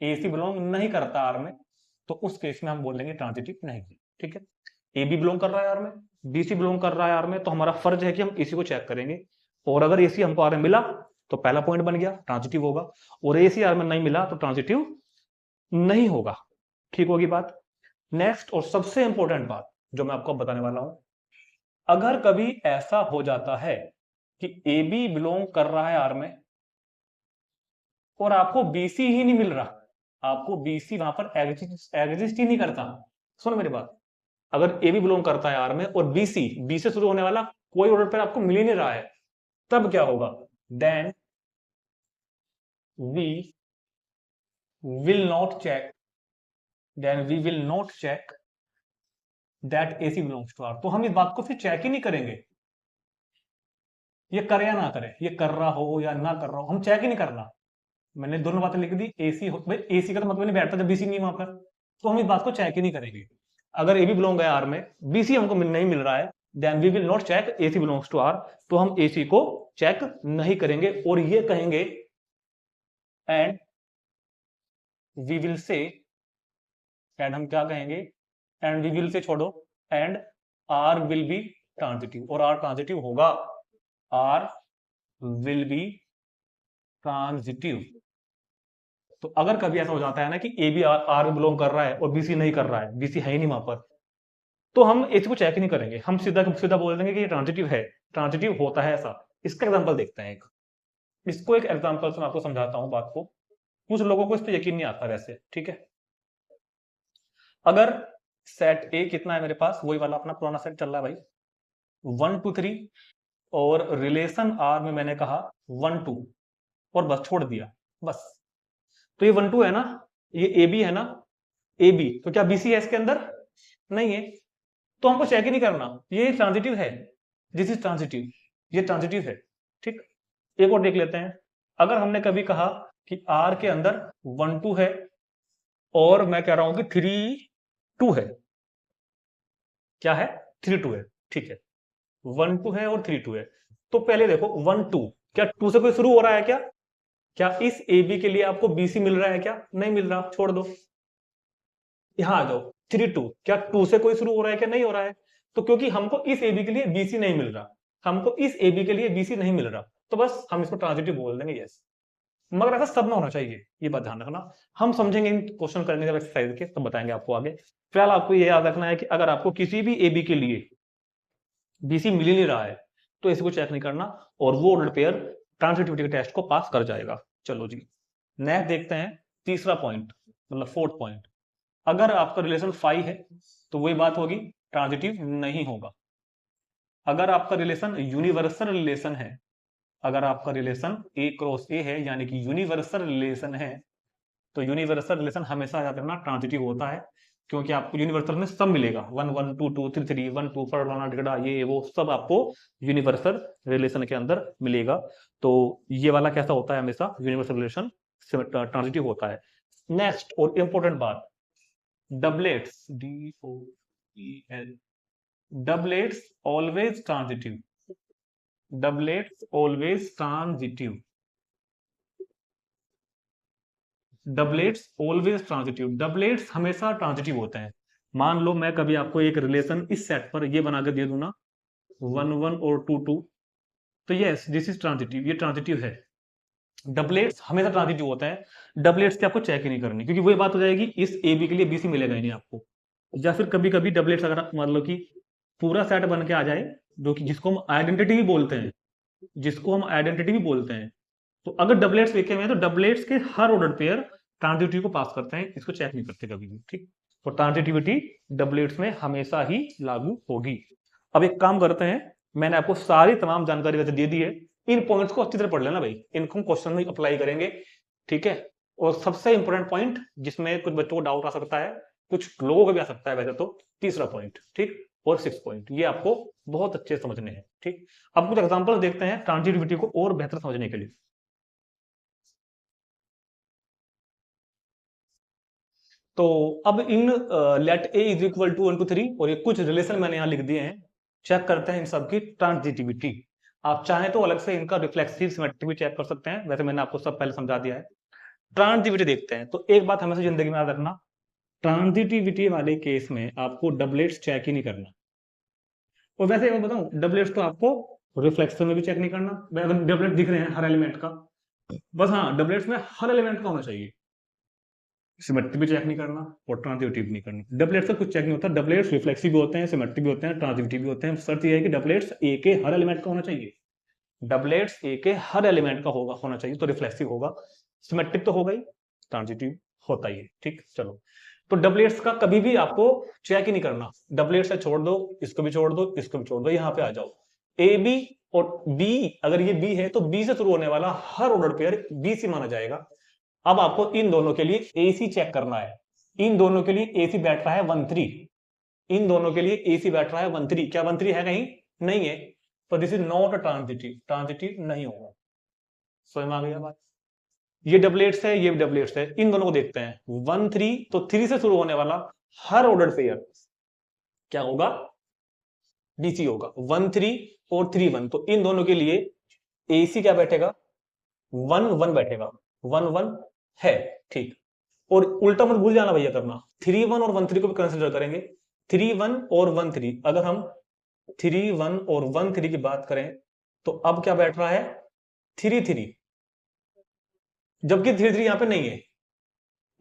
एसी बिलोंग नहीं करता आर में, तो उस केस में हम बोलेंगे ट्रांजिटिव नहीं, ठीक है। ए बी बिलोंग कर रहा है आर में, बी सी बिलोंग कर रहा है आर में, तो हमारा फर्ज है कि हम एसी को चेक करेंगे। और अगर एसी हमको आर में मिला तो पहला पॉइंट बन गया, ट्रांजिटिव होगा। और एसी आर में नहीं मिला तो ट्रांजिटिव नहीं होगा, ठीक होगी बात। नेक्स्ट और सबसे इंपॉर्टेंट बात जो मैं आपको बताने वाला हूं, अगर कभी ऐसा हो जाता है कि ए बी बिलोंग कर रहा है आर में और आपको बीसी ही नहीं मिल रहा, आपको बीसी वहां पर एग्जिस्ट ही नहीं करता, सुनो मेरी बात, अगर ए बी बिलोंग करता है आर में और बीसी, बी से शुरू होने वाला कोई ऑर्डर पेयर आपको मिल ही नहीं रहा है, तब क्या होगा? Then we will not check, then we will not check that AC belongs to R. तो हम इस बात को फिर चेक ही नहीं करेंगे, ये करे या ना करे, ये कर रहा हो या ना कर रहा हो, हम चेक ही नहीं करना। मैंने दोनों बातें लिख दी, एसी हो भाई, एसी का तो मतलब नहीं बैठता जब बीसी नहीं वहां पर, तो हम इस बात को चेक ही नहीं करेंगे। अगर ए बी बिलोंग है आर में, बीसी हमको नहीं मिल रहा है, then we will not check AC belongs to R, तो हम एसी को चेक नहीं करेंगे और ये कहेंगे and we will say, and हम क्या कहेंगे, एंड वी विल से छोड़ो, and R will be transitive, और आर ट्रांजिटिव होगा, आर विल बी ट्रांजिटिव। तो अगर कभी ऐसा हो जाता है ना कि ए बी आर में बिलोंग कर रहा है और बीसी नहीं कर रहा है, बीसी है ही नहीं वहां पर, तो हम एसी को चेक ही नहीं करेंगे, हम सीधा सीधा बोल देंगे कि ये ट्रांजिटिव है, ट्रांजिटिव होता है ऐसा। इसका एग्जांपल देखते हैं, इसको एक एग्जांपल से मैं आपको समझाता हूं बात को, कुछ लोगों को इस पर यकीन नहीं आता वैसे, ठीक है। अगर सेट ए कितना है मेरे पास, वही वाला अपना पुराना सेट चल रहा है भाई, 1 2 3, और रिलेशन आर में मैंने कहा 1 2, और बस छोड़ दिया बस। तो ये 1 2 है ना, ये ए बी है ना, ए बी, तो क्या बीसी है इसके अंदर? नहीं है, तो हमको चेक ही नहीं करना, ये ट्रांजिटिव है, दिस इज ट्रांजिटिव, ये ट्रांजिटिव है, ठीक। एक और देख लेते हैं, अगर हमने कभी कहा कि आर के अंदर 1 2 है और मैं कह रहा हूं कि 3 2 है, क्या है? 3 2 है, ठीक है, 1 2 है और 3 2 है, तो पहले देखो 1 2, क्या 2 से कोई शुरू हो रहा है क्या? क्या इस ए बी के लिए आपको बीसी मिल रहा है क्या? नहीं मिल रहा, छोड़ दो। यहां आ जाओ 3 2, क्या 2 से कोई शुरू हो रहा है क्या? नहीं हो रहा है, तो क्योंकि हमको इस ए बी के लिए बीसी नहीं मिल रहा, हमको इस ए बी के लिए बीसी नहीं मिल रहा, तो बस हम इसको ट्रांजिटिव बोल देंगे, यस। मगर ऐसा सब में होना चाहिए, ये बात ध्यान रखना, हम समझेंगे इन क्वेश्चन करने जब एक्सरसाइज के, तब बताएंगे आपको आगे। फिलहाल आपको ये याद रखना है कि अगर आपको किसी भी ए बी के लिए बीसी मिल ही नहीं रहा है, तो इसको चेक नहीं करना, और वो ऑर्डर पेयर ट्रांजिटिविटी के टेस्ट को पास कर जाएगा। चलो जी, नेक्स्ट देखते हैं, तीसरा पॉइंट, मतलब फोर्थ पॉइंट, अगर आपका रिलेशन फाई है तो वही बात होगी, ट्रांजिटिव नहीं होगा। अगर आपका रिलेशन यूनिवर्सल रिलेशन है, अगर आपका रिलेशन ए क्रॉस ए है, यानी कि यूनिवर्सल रिलेशन है, तो यूनिवर्सल रिलेशन हमेशा याद रखना ट्रांजिटिव होता है, क्योंकि आपको यूनिवर्सल में सब मिलेगा, 1 1 2 2 3 3 1 2 फलाना टिकड़ा ये वो सब आपको यूनिवर्सल रिलेशन के अंदर मिलेगा। तो ये वाला कैसा होता है? हमेशा यूनिवर्सल रिलेशन ट्रांजिटिव होता है। नेक्स्ट और इंपॉर्टेंट बात, doublets, DOEL, doublets always transitive, doublets always transitive, doublets always transitive, doublets हमेशा ट्रांजिटिव होते हैं। मान लो मैं कभी आपको एक रिलेशन इस सेट पर ये बना के दे दूं ना, 1 1 और 2 2, तो यस दिस इज ट्रांजिटिव, ये ट्रांजिटिव है। डबलेट्स हमेशा ट्रांजिटिव होता है, डबलेट्स की आपको चेक ही नहीं करनी, क्योंकि वही बात हो जाएगी, इस ए बी के लिए बीसी मिलेगा ही नहीं आपको। या फिर कभी कभी डबलेट्स अगर मतलब कि पूरा सेट बन के आ जाए, जो कि जिसको हम आइडेंटिटी भी बोलते हैं, जिसको हम आइडेंटिटी भी बोलते हैं, तो अगर डबलेट्स लिखे हुए हैं तो डबलेट्स के हर ऑर्डर पेयर ट्रांजिटिव को पास करते हैं, इसको चेक नहीं करते कभी भी, ठीक। तो ट्रांजिटिविटी डबलेट्स में हमेशा ही लागू होगी। अब एक काम करते हैं, मैंने आपको सारी तमाम जानकारी वैसे दे दी है, इन पॉइंट्स को अच्छी तरह पढ़ लेना भाई, इनको क्वेश्चन में अप्लाई करेंगे, ठीक है। और सबसे इंपॉर्टेंट पॉइंट जिसमें कुछ बच्चों को डाउट आ सकता है, कुछ लोगों को भी आ सकता है वैसे, तो तीसरा पॉइंट, ठीक, और 6 पॉइंट, ये आपको बहुत अच्छे समझने हैं, ठीक। अब कुछ एग्जांपल देखते हैं ट्रांजिटिविटी को और बेहतर समझने के लिए। तो अब इन let A is equal to 1 2 3, और ये कुछ रिलेशन मैंने यहां लिख दिए हैं, चेक करते हैं इन सब की ट्रांजिटिविटी। आप चाहें तो अलग से इनका रिफ्लेक्सिव सिमेट्री भी चेक कर सकते हैं, वैसे मैंने आपको सब पहले समझा दिया है। ट्रांजिटिविटी देखते हैं, तो एक बात हमेशा जिंदगी में याद रखना, ट्रांजिटिविटी वाले केस में आपको डबलेट्स चेक ही नहीं करना। और वैसे मैं बताऊं, डबलेट्स तो आपको रिफ्लेक्शन में भी चेक नहीं करना, अगर डबलेट दिख रहे हैं हर एलिमेंट का, बस हाँ डबलेट्स में हर एलिमेंट का होना चाहिए, सिमेट्री भी चेक नहीं करना और ट्रांजिटिव नहीं करनी। डबलेट्स का कुछ चेक नहीं होता, डबलेट्स रिफ्लेक्सिव भी होते हैं, सिमेट्रिक भी होते हैं, ट्रांजिटिव भी होते हैं। शर्त यह है कि डबलेट्स ए के हर एलिमेंट का होना चाहिए, डबलेट्स ए के हर एलिमेंट का होना चाहिए, तो रिफ्लेक्सिव होगा। सिमेट्रिक तो होगा ही, ट्रांजिटिव होता ही है। ठीक, चलो, तो डबलेट्स का कभी भी आपको चेक ही नहीं करना, डबलेट्स से छोड़ दो, इसको भी छोड़ दो, इसको भी छोड़ दो, यहां पे आ जाओ। ए बी और बी, अगर ये बी है तो बी से शुरू होने वाला हर ऑर्डर पेयर बी सी माना जाएगा। अब आपको इन दोनों के लिए एसी चेक करना है। इन दोनों के लिए एसी बैठ रहा है 1 3, इन दोनों के लिए एसी बैठ रहा है 1 3। क्या 1 3 है? कहीं नहीं है, तो this is not transitive, transitive नहीं होगा। समझ में आ गया बात? ये डबलेट्स है, ये डबलेट्स है, इन दोनों को देखते हैं। 1 3, तो 3 से शुरू होने वाला हर ऑर्डर पेयर क्या होगा? डीसी होगा। 1 3 और 3 1, तो इन दोनों के लिए एसी क्या बैठेगा? 1 1 बैठेगा, 1 1 है। ठीक, और उल्टा मत भूल जाना भैया करना, 3 1 और 1 3 को भी कंसिडर करेंगे। 3 1 और 1 3, अगर हम 3 1 और 1 3 की बात करें तो अब क्या बैठ रहा है? 3 3, जबकि 3 3 यहां पे नहीं है,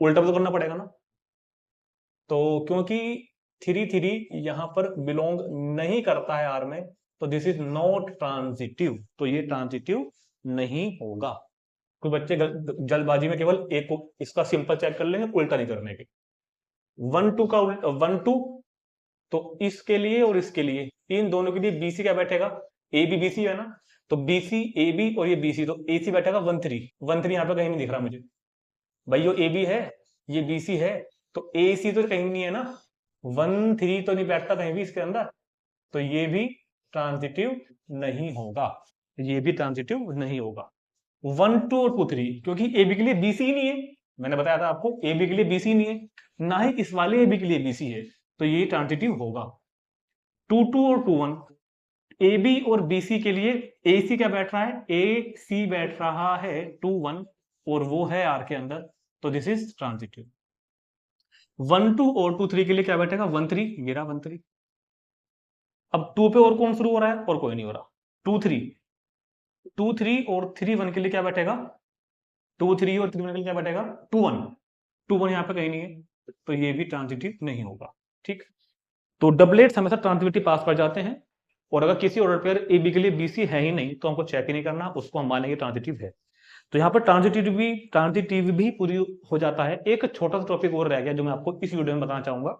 उल्टा तो करना पड़ेगा ना। तो क्योंकि 3 3 यहां पर बिलोंग नहीं करता है आर में, तो दिस इज नॉट ट्रांजिटिव, तो ये ट्रांजिटिव नहीं होगा। कुछ बच्चे जल्दबाजी में केवल एक को इसका सिंपल चेक कर लेंगे, उल्टा नहीं करने के। 1 2 का 1 2, तो इसके लिए और इसके लिए, इन दोनों के लिए बीसी क्या बैठेगा? ए बी बीसी है ना, तो बीसी ए बी और ये बीसी, तो एसी बैठेगा 1 3। 1 3 यहां पे कहीं नहीं दिख रहा मुझे भाई, ये ए बी है, ये बीसी है, तो ए सी तो कहीं नहीं है ना, 1 3 तो नहीं बैठता कहीं भी इसके अंदर, तो ये भी ट्रांजिटिव नहीं होगा, ये भी ट्रांजिटिव नहीं होगा। 1 2 और 2 3, क्योंकि ए बी के लिए बीसी ही नहीं है, मैंने बताया था आपको ए बी के लिए बीसी नहीं है, ना ही इस वाले ए बी के लिए बीसी है, तो ये ट्रांजिटिव होगा। 2 2 और 2 1, ए बी और बीसी के लिए ए सी क्या बैठ रहा है? ए सी बैठ रहा है 2 1, और वो है आर के अंदर, तो दिस इज ट्रांजिटिव। 1 2 और 2 3 के लिए क्या बैठेगा? 1 3, ये रहा 1 3। अब 2 पे और कौन शुरू हो रहा है? और कोई नहीं हो रहा। 2 3, 2 3 और 3 1 के लिए क्या बैठेगा? 2 3 और 3 1 के लिए क्या बैठेगा? 2 1, 2 1 यहाँ पे कहीं नहीं है, तो ये भी ट्रांजिटिव नहीं होगा। ठीक, तो डबलेट्स हमेशा ट्रांजिटिविटी पास कर जाते हैं, और अगर किसी ऑर्डर पेयर ए बी के लिए बीसी है ही नहीं तो हमको चेक ही नहीं करना, उसको हम मानेंगे ट्रांजिटिव है। तो यहाँ पर ट्रांजिटिव भी पूरी हो जाता है। एक छोटा सा टॉपिक और रह गया जो मैं आपको इस वीडियो में बताना चाहूंगा,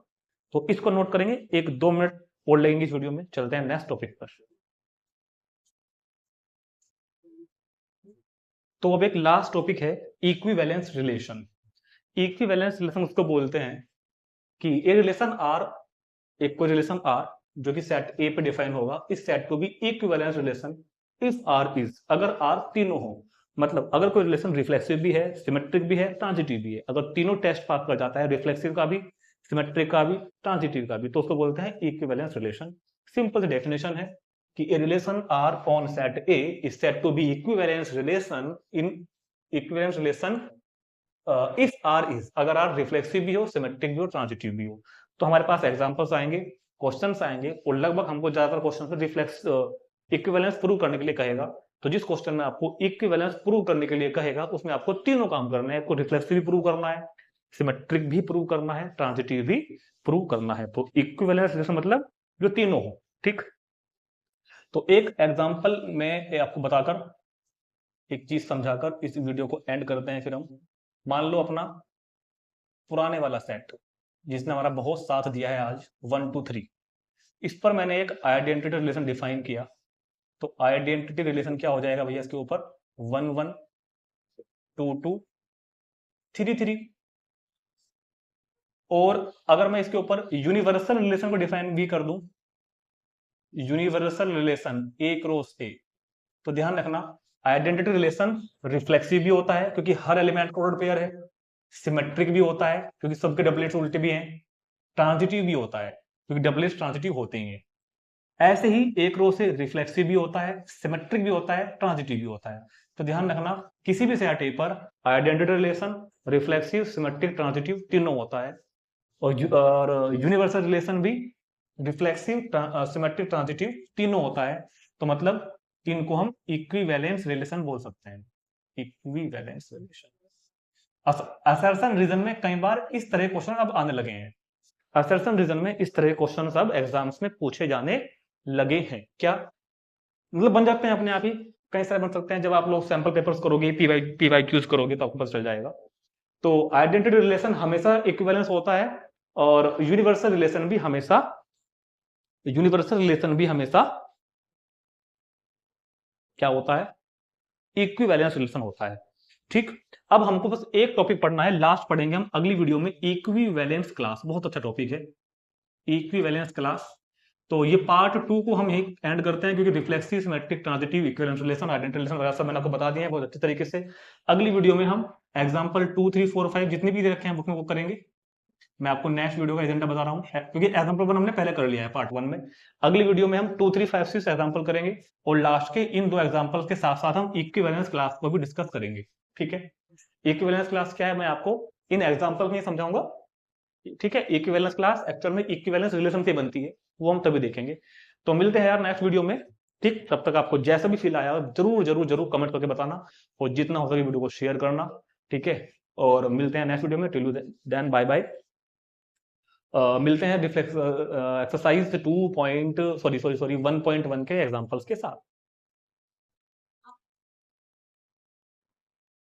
तो इसको नोट करेंगे, 1 2 मिनट और लगेंगे इस वीडियो में। चलते हैं नेक्स्ट टॉपिक पर। तो अब एक लास्ट टॉपिक है इक्विवेलेंस रिलेशन। इक्विवेलेंस रिलेशन उसको बोलते हैं कि एक रिलेशन आर, एक कोई रिलेशन आर जो कि सेट ए पे डिफाइन होगा, इस सेट को भी equivalence relation if R is, अगर आर तीनों हो, मतलब अगर कोई रिलेशन रिफ्लेक्सिव भी है, सिमेट्रिक भी है, ट्रांजिटिव भी है, अगर तीनों टेस्ट पास कर जाता है, रिफ्लेक्सिव का भी, सिमेट्रिक का भी, ट्रांजिटिव का भी, तो उसको बोलते हैं इक्विवेलेंस रिलेशन। सिंपल सी डेफिनेशन है कि A relation R on set A is set to be equivalence relation in equivalence relation if R is, अगर आर रिफ्लेक्सिव भी हो, सिमेट्रिक भी हो, ट्रांजिटिव भी हो। तो हमारे पास एग्जांपल्स आएंगे, क्वेश्चंस आएंगे, और लगभग हमको ज्यादातर क्वेश्चन रिफ्लेक्स इक्विवेलेंस प्रूव करने के लिए कहेगा। तो जिस क्वेश्चन में आपको इक्विवेलेंस प्रूव करने के लिए कहेगा उसमें आपको तीनों काम करने हैं, आपको रिफ्लेक्सिव भी प्रूव करना है, सिमेट्रिक भी प्रूव करना है, ट्रांजिटिव भी प्रूव करना है। तो इक्विवेलेंस रिलेशन मतलब जो तीनों हो। ठीक, तो एक एग्जांपल में आपको बताकर, एक चीज समझाकर इस वीडियो को एंड करते हैं। फिर हम मान लो अपना पुराने वाला सेट जिसने हमारा बहुत साथ दिया है आज, 1 2 3, इस पर मैंने एक आइडेंटिटी रिलेशन डिफाइन किया। तो आइडेंटिटी रिलेशन क्या हो जाएगा भैया इसके ऊपर? 1 1 2 2 3 3। और अगर मैं इसके ऊपर यूनिवर्सल रिलेशन को डिफाइन भी कर दूं, यूनिवर्सल रिलेशन ए क्रॉस ए, तो ध्यान रखना आइडेंटिटी रिलेशन रिफ्लेक्सिव भी होता है क्योंकि हर एलिमेंट का ऑर्डर पेयर है, सिमेट्रिक भी होता है क्योंकि सबके डबलेट्स उल्टे भी हैं, ट्रांजिटिव भी होता है क्योंकि डबलेट्स ट्रांजिटिव होते ही हैं। ऐसे ही एक रो से रिफ्लेक्सिव भी होता है, सिमेट्रिक भी होता है, ट्रांजिटिव भी होता है। तो ध्यान रखना किसी भी सेट ए पर identity relation reflexive, symmetric, transitive तीनों होता है, और यूनिवर्सल रिलेशन भी रिफ्लेक्सिव, सिमेट्रिक, ट्रांजिटिव तीनों होता है। तो मतलब इनको हम इक्विवेलेंस रिलेशन बोल सकते हैं, इक्विवेलेंस रिलेशन। असर्शन रीजन में कई बार इस तरह क्वेश्चन अब आने लगे हैं। असर्शन रीजन में इस तरह क्वेश्चन अब एग्जाम्स में पूछे जाने लगे हैं। क्या मतलब बन जाते हैं अपने आप ही, कई सारे बन सकते हैं। जब आप लोग सैंपल पेपर्स करोगे, पीवाई क्यूज करोगे तो आपको पता चल जाएगा। तो आइडेंटिटी रिलेशन हमेशा इक्विवेलेंस होता है, और यूनिवर्सल रिलेशन भी हमेशा क्या होता है, इक्विवेलेंस रिलेशन होता है। ठीक, अब हमको बस एक टॉपिक पढ़ना है, लास्ट पढ़ेंगे हम अगली वीडियो में, इक्विवेलेंस क्लास। बहुत अच्छा टॉपिक है इक्विवेलेंस क्लास। तो ये पार्ट 2 को हम यही एंड करते हैं, क्योंकि reflexive, symmetric, transitive, equivalence relation, identity relation वगैरह सब मैंने आपको बता दिए हैं बहुत अच्छे तरीके से। अगली वीडियो में हम एग्जांपल 2, 3, 4, 5 जितने भी दे रखे हैं बुक में वो करेंगे। मैं आपको नेक्स्ट वीडियो का एजेंडा बता रहा हूँ, क्योंकि एग्जांपल 1 हमने पहले कर लिया है पार्ट 1 में। अगली वीडियो में हम 2, 3, 5, 6 एग्जांपल करेंगे, और लास्ट के इन 2 एग्जांपल के साथ साथ हम इक्विवेलेंस क्लास को भी डिस्कस करेंगे। ठीक है, इक्विवेलेंस क्लास क्या है मैं आपको इन एग्जांपल में समझाऊंगा। ठीक है, इक्विवेलेंस क्लास एक्चुअल में इक्विवेलेंस रिलेशन से बनती है, वो हम तभी देखेंगे। तो मिलते हैं यार नेक्स्ट वीडियो में। ठीक, तब तक आपको जैसा भी फील आया जरूर जरूर जरूर कमेंट करके बताना, और जितना हो सके वीडियो को शेयर करना। ठीक है, और मिलते हैं नेक्स्ट वीडियो में। Till you then, bye bye. मिलते हैं एक्सरसाइज 1.1 के एग्जांपल्स के साथ।